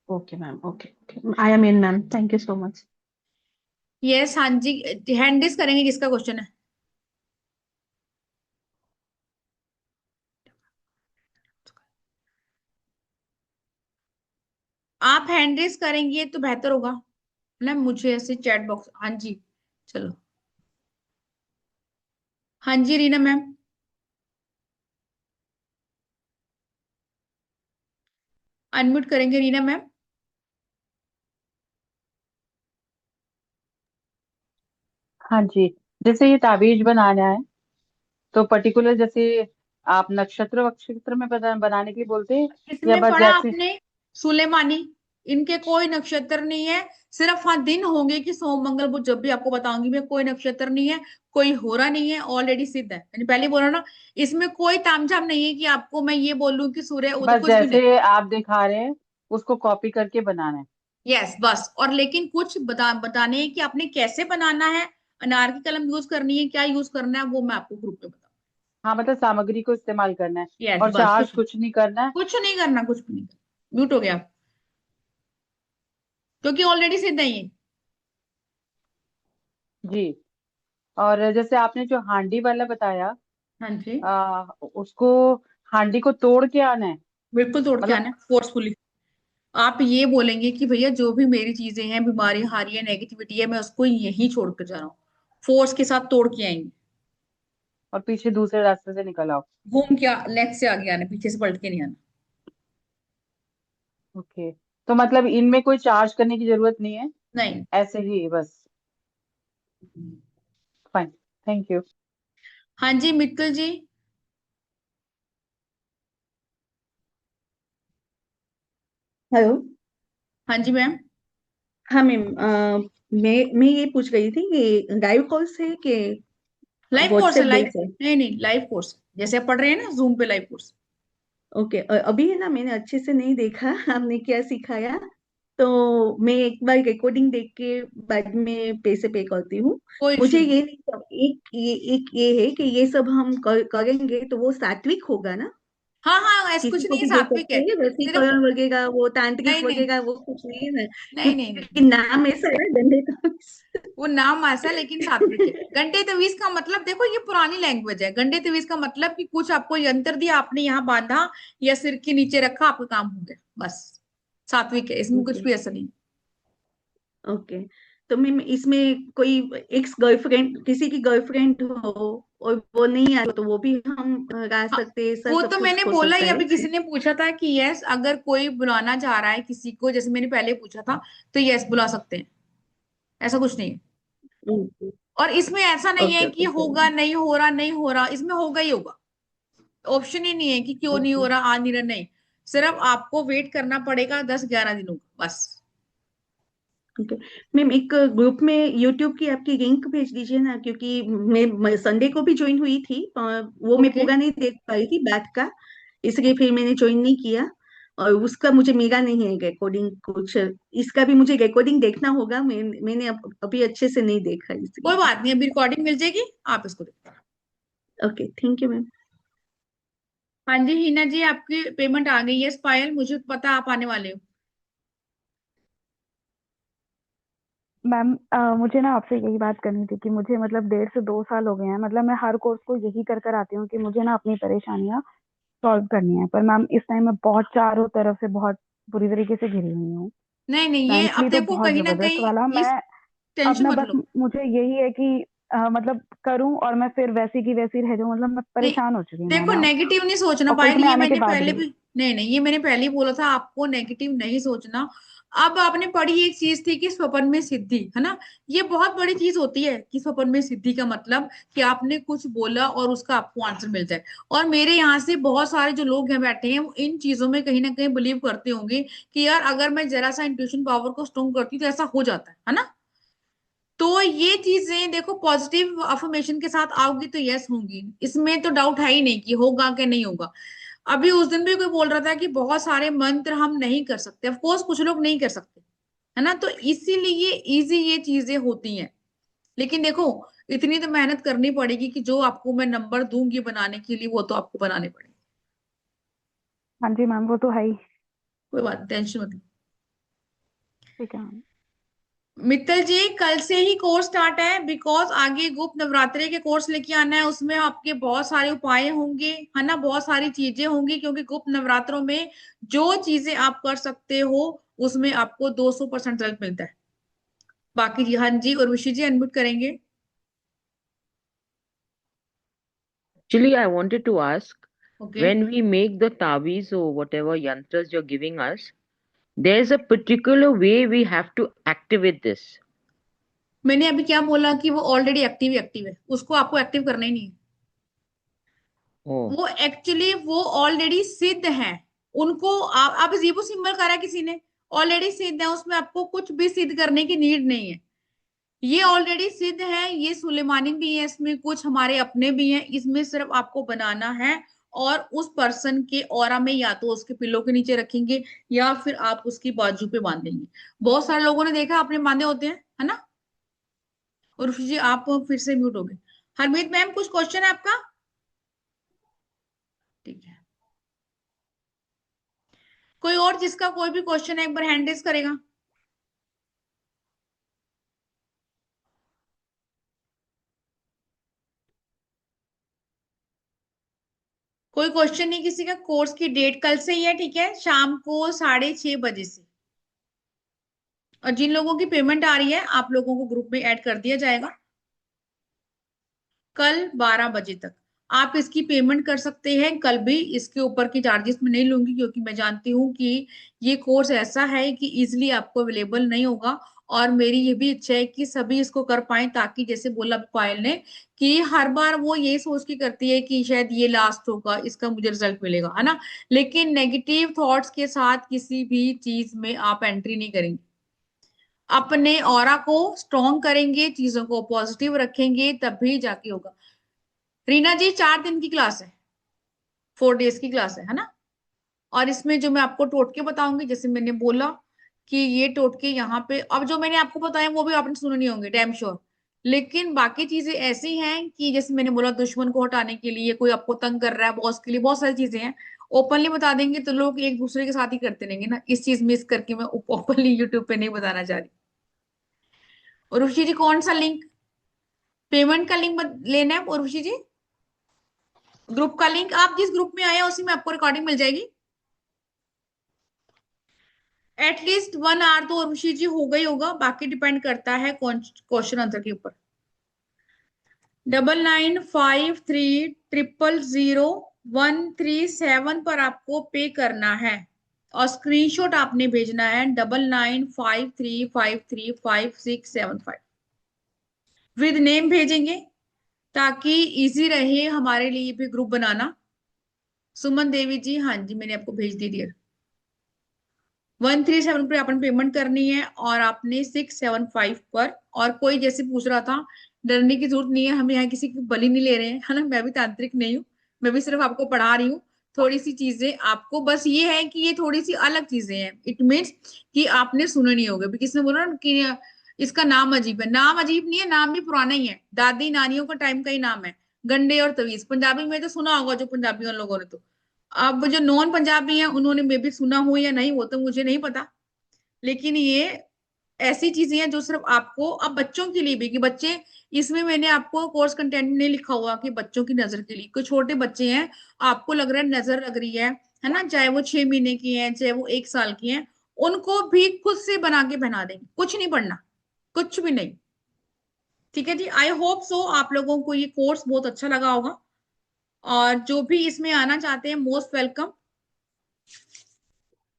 Okay ma'am, okay okay, I am in ma'am, thank you so much. Yes, हाँ जी। हैंड रेस करेंगे जिसका क्वेश्चन है। आप हैंड रेस करेंगे तो बेहतर होगा ना, मुझे ऐसे चैट बॉक्स। हाँ जी, चलो। हाँ जी रीना मैम। अनम्यूट करेंगे रीना मैम। हाँ जी। जैसे ये ताबीज बनाना है तो पर्टिकुलर जैसे आप नक्षत्र वक्षत्र में बनाने के लिए बोलते हैं, या इसमें बस पढ़ा जैसे। आपने सुलेमानी, इनके कोई नक्षत्र नहीं है। सिर्फ हाँ दिन होंगे कि सोम मंगल बुध, जब भी आपको बताऊंगी मैं, कोई नक्षत्र नहीं है, कोई होरा नहीं है, ऑलरेडी सिद्ध है, मैंने पहले बोला ना। इसमें कोई तामझाम नहीं है कि आपको मैं ये बोलूं कि सूर्य उदय, बस कुछ भी नहीं। जैसे आप दिखा रहे हैं उसको कॉपी करके बनाना है। यस बस, और लेकिन कुछ बताने हैं कि आपने कैसे बनाना है, अनार की कलम यूज करनी है, क्या यूज करना है, वो मैं आपको ग्रुप में बताऊँ। हाँ, मतलब सामग्री को इस्तेमाल करना है। यस और बस, चार्ज कुछ नहीं करना है। कुछ नहीं करना, कुछ भी नहीं करना। म्यूट हो गया आप, क्योंकि ऑलरेडी सिद्ध है ये। जी। और जैसे आपने जो हांडी वाला बताया, हाँ जी, उसको हांडी को तोड़ के आना है। बिल्कुल तोड़ के मतलब आना फोर्सफुली। आप ये बोलेंगे कि भैया जो भी मेरी चीजें हैं, बीमारी हारी है, नेगेटिविटी है, मैं उसको यहीं छोड़ कर जा रहा हूँ। फोर्स के साथ तोड़ के आएंगे। और पीछे दूसरे रास्ते से निकल आओ। घूम के लेग से आगे आना, पीछे से पलट के नहीं आना। ओके। तो मतलब इनमें कोई चार्ज करने की जरूरत नहीं है, नहीं। ऐसे ही बस। फाइन। Thank you. हाँ जी मित्तल जी। हेलो। हाँ जी मैम। हाँ मैम, मैं ये पूछ रही थी कि लाइव कॉल से कि लाइव कोर्स है, व्हाट्सएप लाइव। बेस्ड है? नहीं नहीं, लाइव कोर्स जैसे आप पढ़ रहे हैं ना, जूम पे लाइव कोर्स। ओके, अभी है ना, मैंने अच्छे से नहीं देखा आपने क्या सिखाया, तो मैं एक बार रिकॉर्डिंग देख के बाद में पैसे पे करती हूँ। कोई इशू मुझे नहीं। ये नहीं एक ये है कि ये सब हम करेंगे तो वो सात्विक होगा ना? हाँ हाँ, ऐसा कुछ किसी को नहीं है, भी दे सात्विक सकते है। हैं सिर्फ, वशीकरण वगैरह, वो नहीं तांत्रिक नहीं वगैरह, वो कुछ नहीं है ना? नहीं नहीं नहीं क्योंकि नहीं, नाम ऐसा है डंडे का। वो नाम ऐसा है, लेकिन सात्विक है। घंटे तवीज का मतलब देखो, ये पुरानी लैंग्वेज है। घंटे तवीज का मतलब कि कुछ आपको यंत्र दिया, आपने यहाँ बांधा या सिर के नीचे रखा, आपका काम हो गया बस। सात्विक है, इसमें कुछ ओके। भी ऐसा नहीं। ओके। तो मैम इसमें कोई एक्स गर्लफ्रेंड, किसी की गर्लफ्रेंड हो और वो नहीं आ तो वो भी हम गा हाँ, सकते हैं, ऐसा वो सब तो कुछ मैंने हो बोला सकता ही, है? अभी किसी ने पूछा था कि यस, अगर कोई बुलाना चाह रहा है किसी को, जैसे मैंने पहले पूछा था, तो यस बुला सकते हैं, ऐसा कुछ नहीं है। ओके और इसमें ऐसा नहीं है ओके कि ओके होगा नहीं हो रहा, नहीं हो रहा, इसमें होगा ही होगा। ऑप्शन ही नहीं है कि क्यों नहीं ओके हो रहा, आ नहीं रहा, नहीं। सिर्फ आपको वेट करना पड़ेगा 10-11 दिनों का बस। ओके। मैम एक ग्रुप में यूट्यूब की आपकी लिंक भेज दीजिए ना, क्योंकि मैं संडे को भी ज्वाइन हुई थी, वो मैं ओके। पूरा नहीं देख पाई थी बैठ का, इसलिए फिर मैंने ज्वाइन नहीं किया। और उसका मुझे मिला नहीं है रिकॉर्डिंग कुछ, इसका भी मुझे रिकॉर्डिंग देखना होगा। मैंने अभी अच्छे से नहीं देखा कोई इसलिए। बात नहीं, अभी रिकॉर्डिंग मिल जाएगी, आप इसको देखो। Okay, thank you ma'am. हाँ जी हिना जी, आपकी पेमेंट आ गई है स्पायल, मुझे पता आप आने वाले हो। मैम मुझे ना आपसे यही बात करनी थी कि मुझे मतलब 1.5 से 2 साल हो गए हैं, मतलब मैं हर कोर्स को यही कर कर आती हूँ कि मुझे ना अपनी परेशानियाँ सॉल्व करनी है, पर मैम इस टाइम मैं बहुत चारों तरफ से बहुत बुरी तरीके से घिरी हुई हूँ। नहीं नहीं, ये अब मेंटली तो देखो बहुत कहीं ना जबरदस्त कहीं वाला मैं। इस, अब टेंशन मैं मत बस, लो। मुझे यही है कि मतलब करूं और मैं फिर वैसी की वैसी रह जाऊं, मतलब मैं नहीं, परेशान हो चुकी हूँ मैं देखो ना, नेगेटिव नहीं सोचना ऑकल्ट पायल, में ये आने के मैंने बाद पहले भी। भी, नहीं नहीं, ये मैंने पहले ही बोला था आपको, नेगेटिव नहीं सोचना। अब आपने पढ़ी एक चीज थी कि स्वप्न में सिद्धि, है ना। ये बहुत बड़ी चीज होती है कि स्वप्न में सिद्धि का मतलब कि आपने कुछ बोला और उसका आपको आंसर मिल जाए। और मेरे यहाँ से बहुत सारे जो लोग हैं बैठे हैं, वो इन चीजों में कहीं ना कहीं बिलीव करते होंगे कि यार अगर मैं जरा सा इंट्यूशन पावर को स्ट्रॉन्ग करती हूँ तो ऐसा हो जाता है ना। तो ये चीजें देखो, पॉजिटिव अफर्मेशन के साथ आओगी तो यस होंगी, इसमें तो डाउट है ही नहीं कि होगा कि नहीं होगा। अभी उस दिन भी कोई बोल रहा था कि बहुत सारे मंत्र हम नहीं कर सकते, ऑफ कोर्स कुछ लोग नहीं कर सकते, है ना, तो इसीलिए इजी ये चीजें होती हैं। लेकिन देखो, इतनी तो मेहनत करनी पड़ेगी कि जो आपको मैं नंबर दूंगी बनाने के लिए वो तो आपको बनाने पड़ेंगे। हाँ जी मैम, वो तो है ही। कोई बात, टेंशन मत लो। ठीक है मैम। मित्तल जी, कल से ही कोर्स स्टार्ट है, बिकॉज आगे गुप्त नवरात्रि के कोर्स लेके आना है, उसमें आपके बहुत सारे उपाय होंगे, है ना, बहुत सारी चीजें होंगी, क्योंकि गुप्त नवरात्रों में जो चीजें आप कर सकते हो उसमें आपको 200% रिजल्ट मिलता है। बाकी जी, हाँ जी, और ऋषि जी अनम्यूट करेंगे। Actually, I wanted to ask, okay, when we make the tavis or whatever yantras you're giving us, there's a particular way we have to activate this. मैंने अभी क्या बोला कि वो ऑलरेडी एक्टिव है, उसको आपको एक्टिव करना ही नहीं है। Oh, वो एक्चुअली वो ऑलरेडी सिद्ध है, उनको आप जीवो सिंबल करा किसी ने, ऑलरेडी सिद्ध है, उसमें आपको कुछ भी सिद्ध करने की नीड नहीं है। ये ऑलरेडी सिद्ध है, ये सुलेमानी भी है, इसमें कुछ हमारे अपने भी हैं, इसमें सिर्फ आपको बनाना है और उस पर्सन के ऑरा में या तो उसके पिल्लों के नीचे रखेंगे या फिर आप उसकी बाजू पे बांधेंगे। बहुत सारे लोगों ने देखा आपने बांधे होते हैं, है ना। और ऋषि जी आप फिर से म्यूट हो गए। हरमीत मैम, कुछ क्वेश्चन है आपका? ठीक है, कोई और जिसका कोई भी क्वेश्चन है एक बार हैंड रेज करेगा। कोई क्वेश्चन नहीं किसी का। कोर्स की डेट कल से ही है, ठीक है, शाम को 6:30 से। और जिन लोगों की पेमेंट आ रही है आप लोगों को ग्रुप में ऐड कर दिया जाएगा। कल 12 बजे तक आप इसकी पेमेंट कर सकते हैं। कल भी इसके ऊपर की चार्जेस मैं नहीं लूंगी, क्योंकि मैं जानती हूँ कि ये कोर्स ऐसा है कि इजिली आपको अवेलेबल नहीं होगा। और मेरी ये भी इच्छा है कि सभी इसको कर पाए, ताकि जैसे बोला पायल ने कि हर बार वो ये सोच के करती है कि शायद ये लास्ट होगा, इसका मुझे रिजल्ट मिलेगा, है ना। लेकिन नेगेटिव थॉट्स के साथ किसी भी चीज में आप एंट्री नहीं करेंगे। अपने ऑरा को स्ट्रॉन्ग करेंगे, चीजों को पॉजिटिव रखेंगे, तभी जाके होगा। रीना जी, 4 दिन की क्लास है, 4 डेज की क्लास है ना। और इसमें जो मैं आपको टोटके बताऊंगी, जैसे मैंने बोला कि ये टोटके यहाँ पे, अब जो मैंने आपको बताया वो भी आपने सुने नहीं होंगे, डैम श्योर। लेकिन बाकी चीजें ऐसी हैं कि जैसे मैंने बोला, दुश्मन को हटाने के लिए, कोई आपको तंग कर रहा है, बॉस के लिए, बहुत सारी चीजें हैं। ओपनली बता देंगे तो लोग एक दूसरे के साथ ही करते रहेंगे ना, इस चीज मिस करके मैं ओपनली यूट्यूब पे नहीं बताना चाह रही। और ऋषि जी, कौन सा लिंक, पेमेंट का लिंक लेना है? और ऋषि जी, ग्रुप का लिंक, आप जिस ग्रुप में आए हैं उसी में आपको रिकॉर्डिंग मिल जाएगी। एटलीस्ट 1 आवर तो ऋषि जी होगा ही होगा, बाकी डिपेंड करता है क्वेश्चन आंसर के ऊपर। 9953000137 पर आपको पे करना है और स्क्रीनशॉट आपने भेजना है 9953535675 विद नेम भेजेंगे, ताकि इजी रहे हमारे लिए भी ग्रुप बनाना। सुमन देवी जी, हाँ जी, मैंने आपको भेज दी डियर। 137 पर आपने पेमेंट करनी है और आपने 675 पर। और कोई जैसे पूछ रहा था, डरने की जरूरत नहीं है, हम यहाँ किसी की बलि नहीं ले रहे हैं, है ना। मैं भी तांत्रिक नहीं हूँ, मैं भी सिर्फ आपको पढ़ा रही हूँ थोड़ी सी चीजें आपको। बस ये है कि ये थोड़ी सी अलग चीजें हैं, इट मीन्स कि आपने सुना नहीं होगा। किसने बोला ना कि इसका नाम अजीब है, नाम अजीब नहीं है, नाम भी पुराना ही है, दादी नानियों का टाइम का ही नाम है, गंडे और तवीज। पंजाबी में तो सुना होगा, जो पंजाबी उन लोगों ने तो। अब जो नॉन पंजाबी हैं उन्होंने मे भी सुना हो या नहीं, वो तो मुझे नहीं पता। लेकिन ये ऐसी चीजें हैं जो सिर्फ आपको, अब बच्चों के लिए भी, कि बच्चे, इसमें मैंने आपको कोर्स कंटेंट में नहीं लिखा हुआ कि बच्चों की नजर के लिए, कोई छोटे बच्चे हैं, आपको लग रहा है नजर लग रही है ना, चाहे वो 6 महीने की है, चाहे वो 1 साल की है, उनको भी खुद से बना के पहना देंगे, कुछ नहीं पढ़ना, कुछ भी नहीं। ठीक है जी, आई होप सो आप लोगों को ये कोर्स बहुत अच्छा लगा होगा। और जो भी इसमें आना चाहते हैं, मोस्ट वेलकम।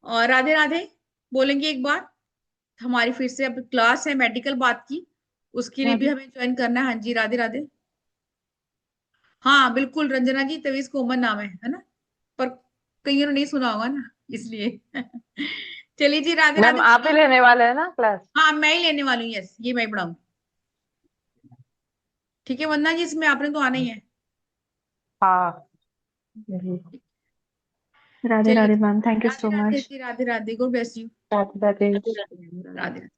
और राधे राधे बोलेंगे एक बार। हमारी फिर से अब क्लास है मेडिकल बात की, उसके लिए भी राधे हमें ज्वाइन करना है। हाँ जी, राधे राधे। हाँ बिल्कुल रंजना जी, तवीज कॉमन नाम है ना, पर कईयों ने नहीं सुना होगा ना, इसलिए चलिए जी, राधे मैम राधे आप ही बोलो। लेने वाले हैं ना क्लास? हाँ मैं ही लेने वाली हूँ, यस, ये मैं ही पढ़ाऊंगी। ठीक है वंदना जी, इसमें आपने तो आना ही है। हाँ जी। राधे चलिए Radhe ma'am, thank you Radhe so Radhe much. जी, Radhe Radhe, God bless you. Radhe Radhe. Radhe Radhe.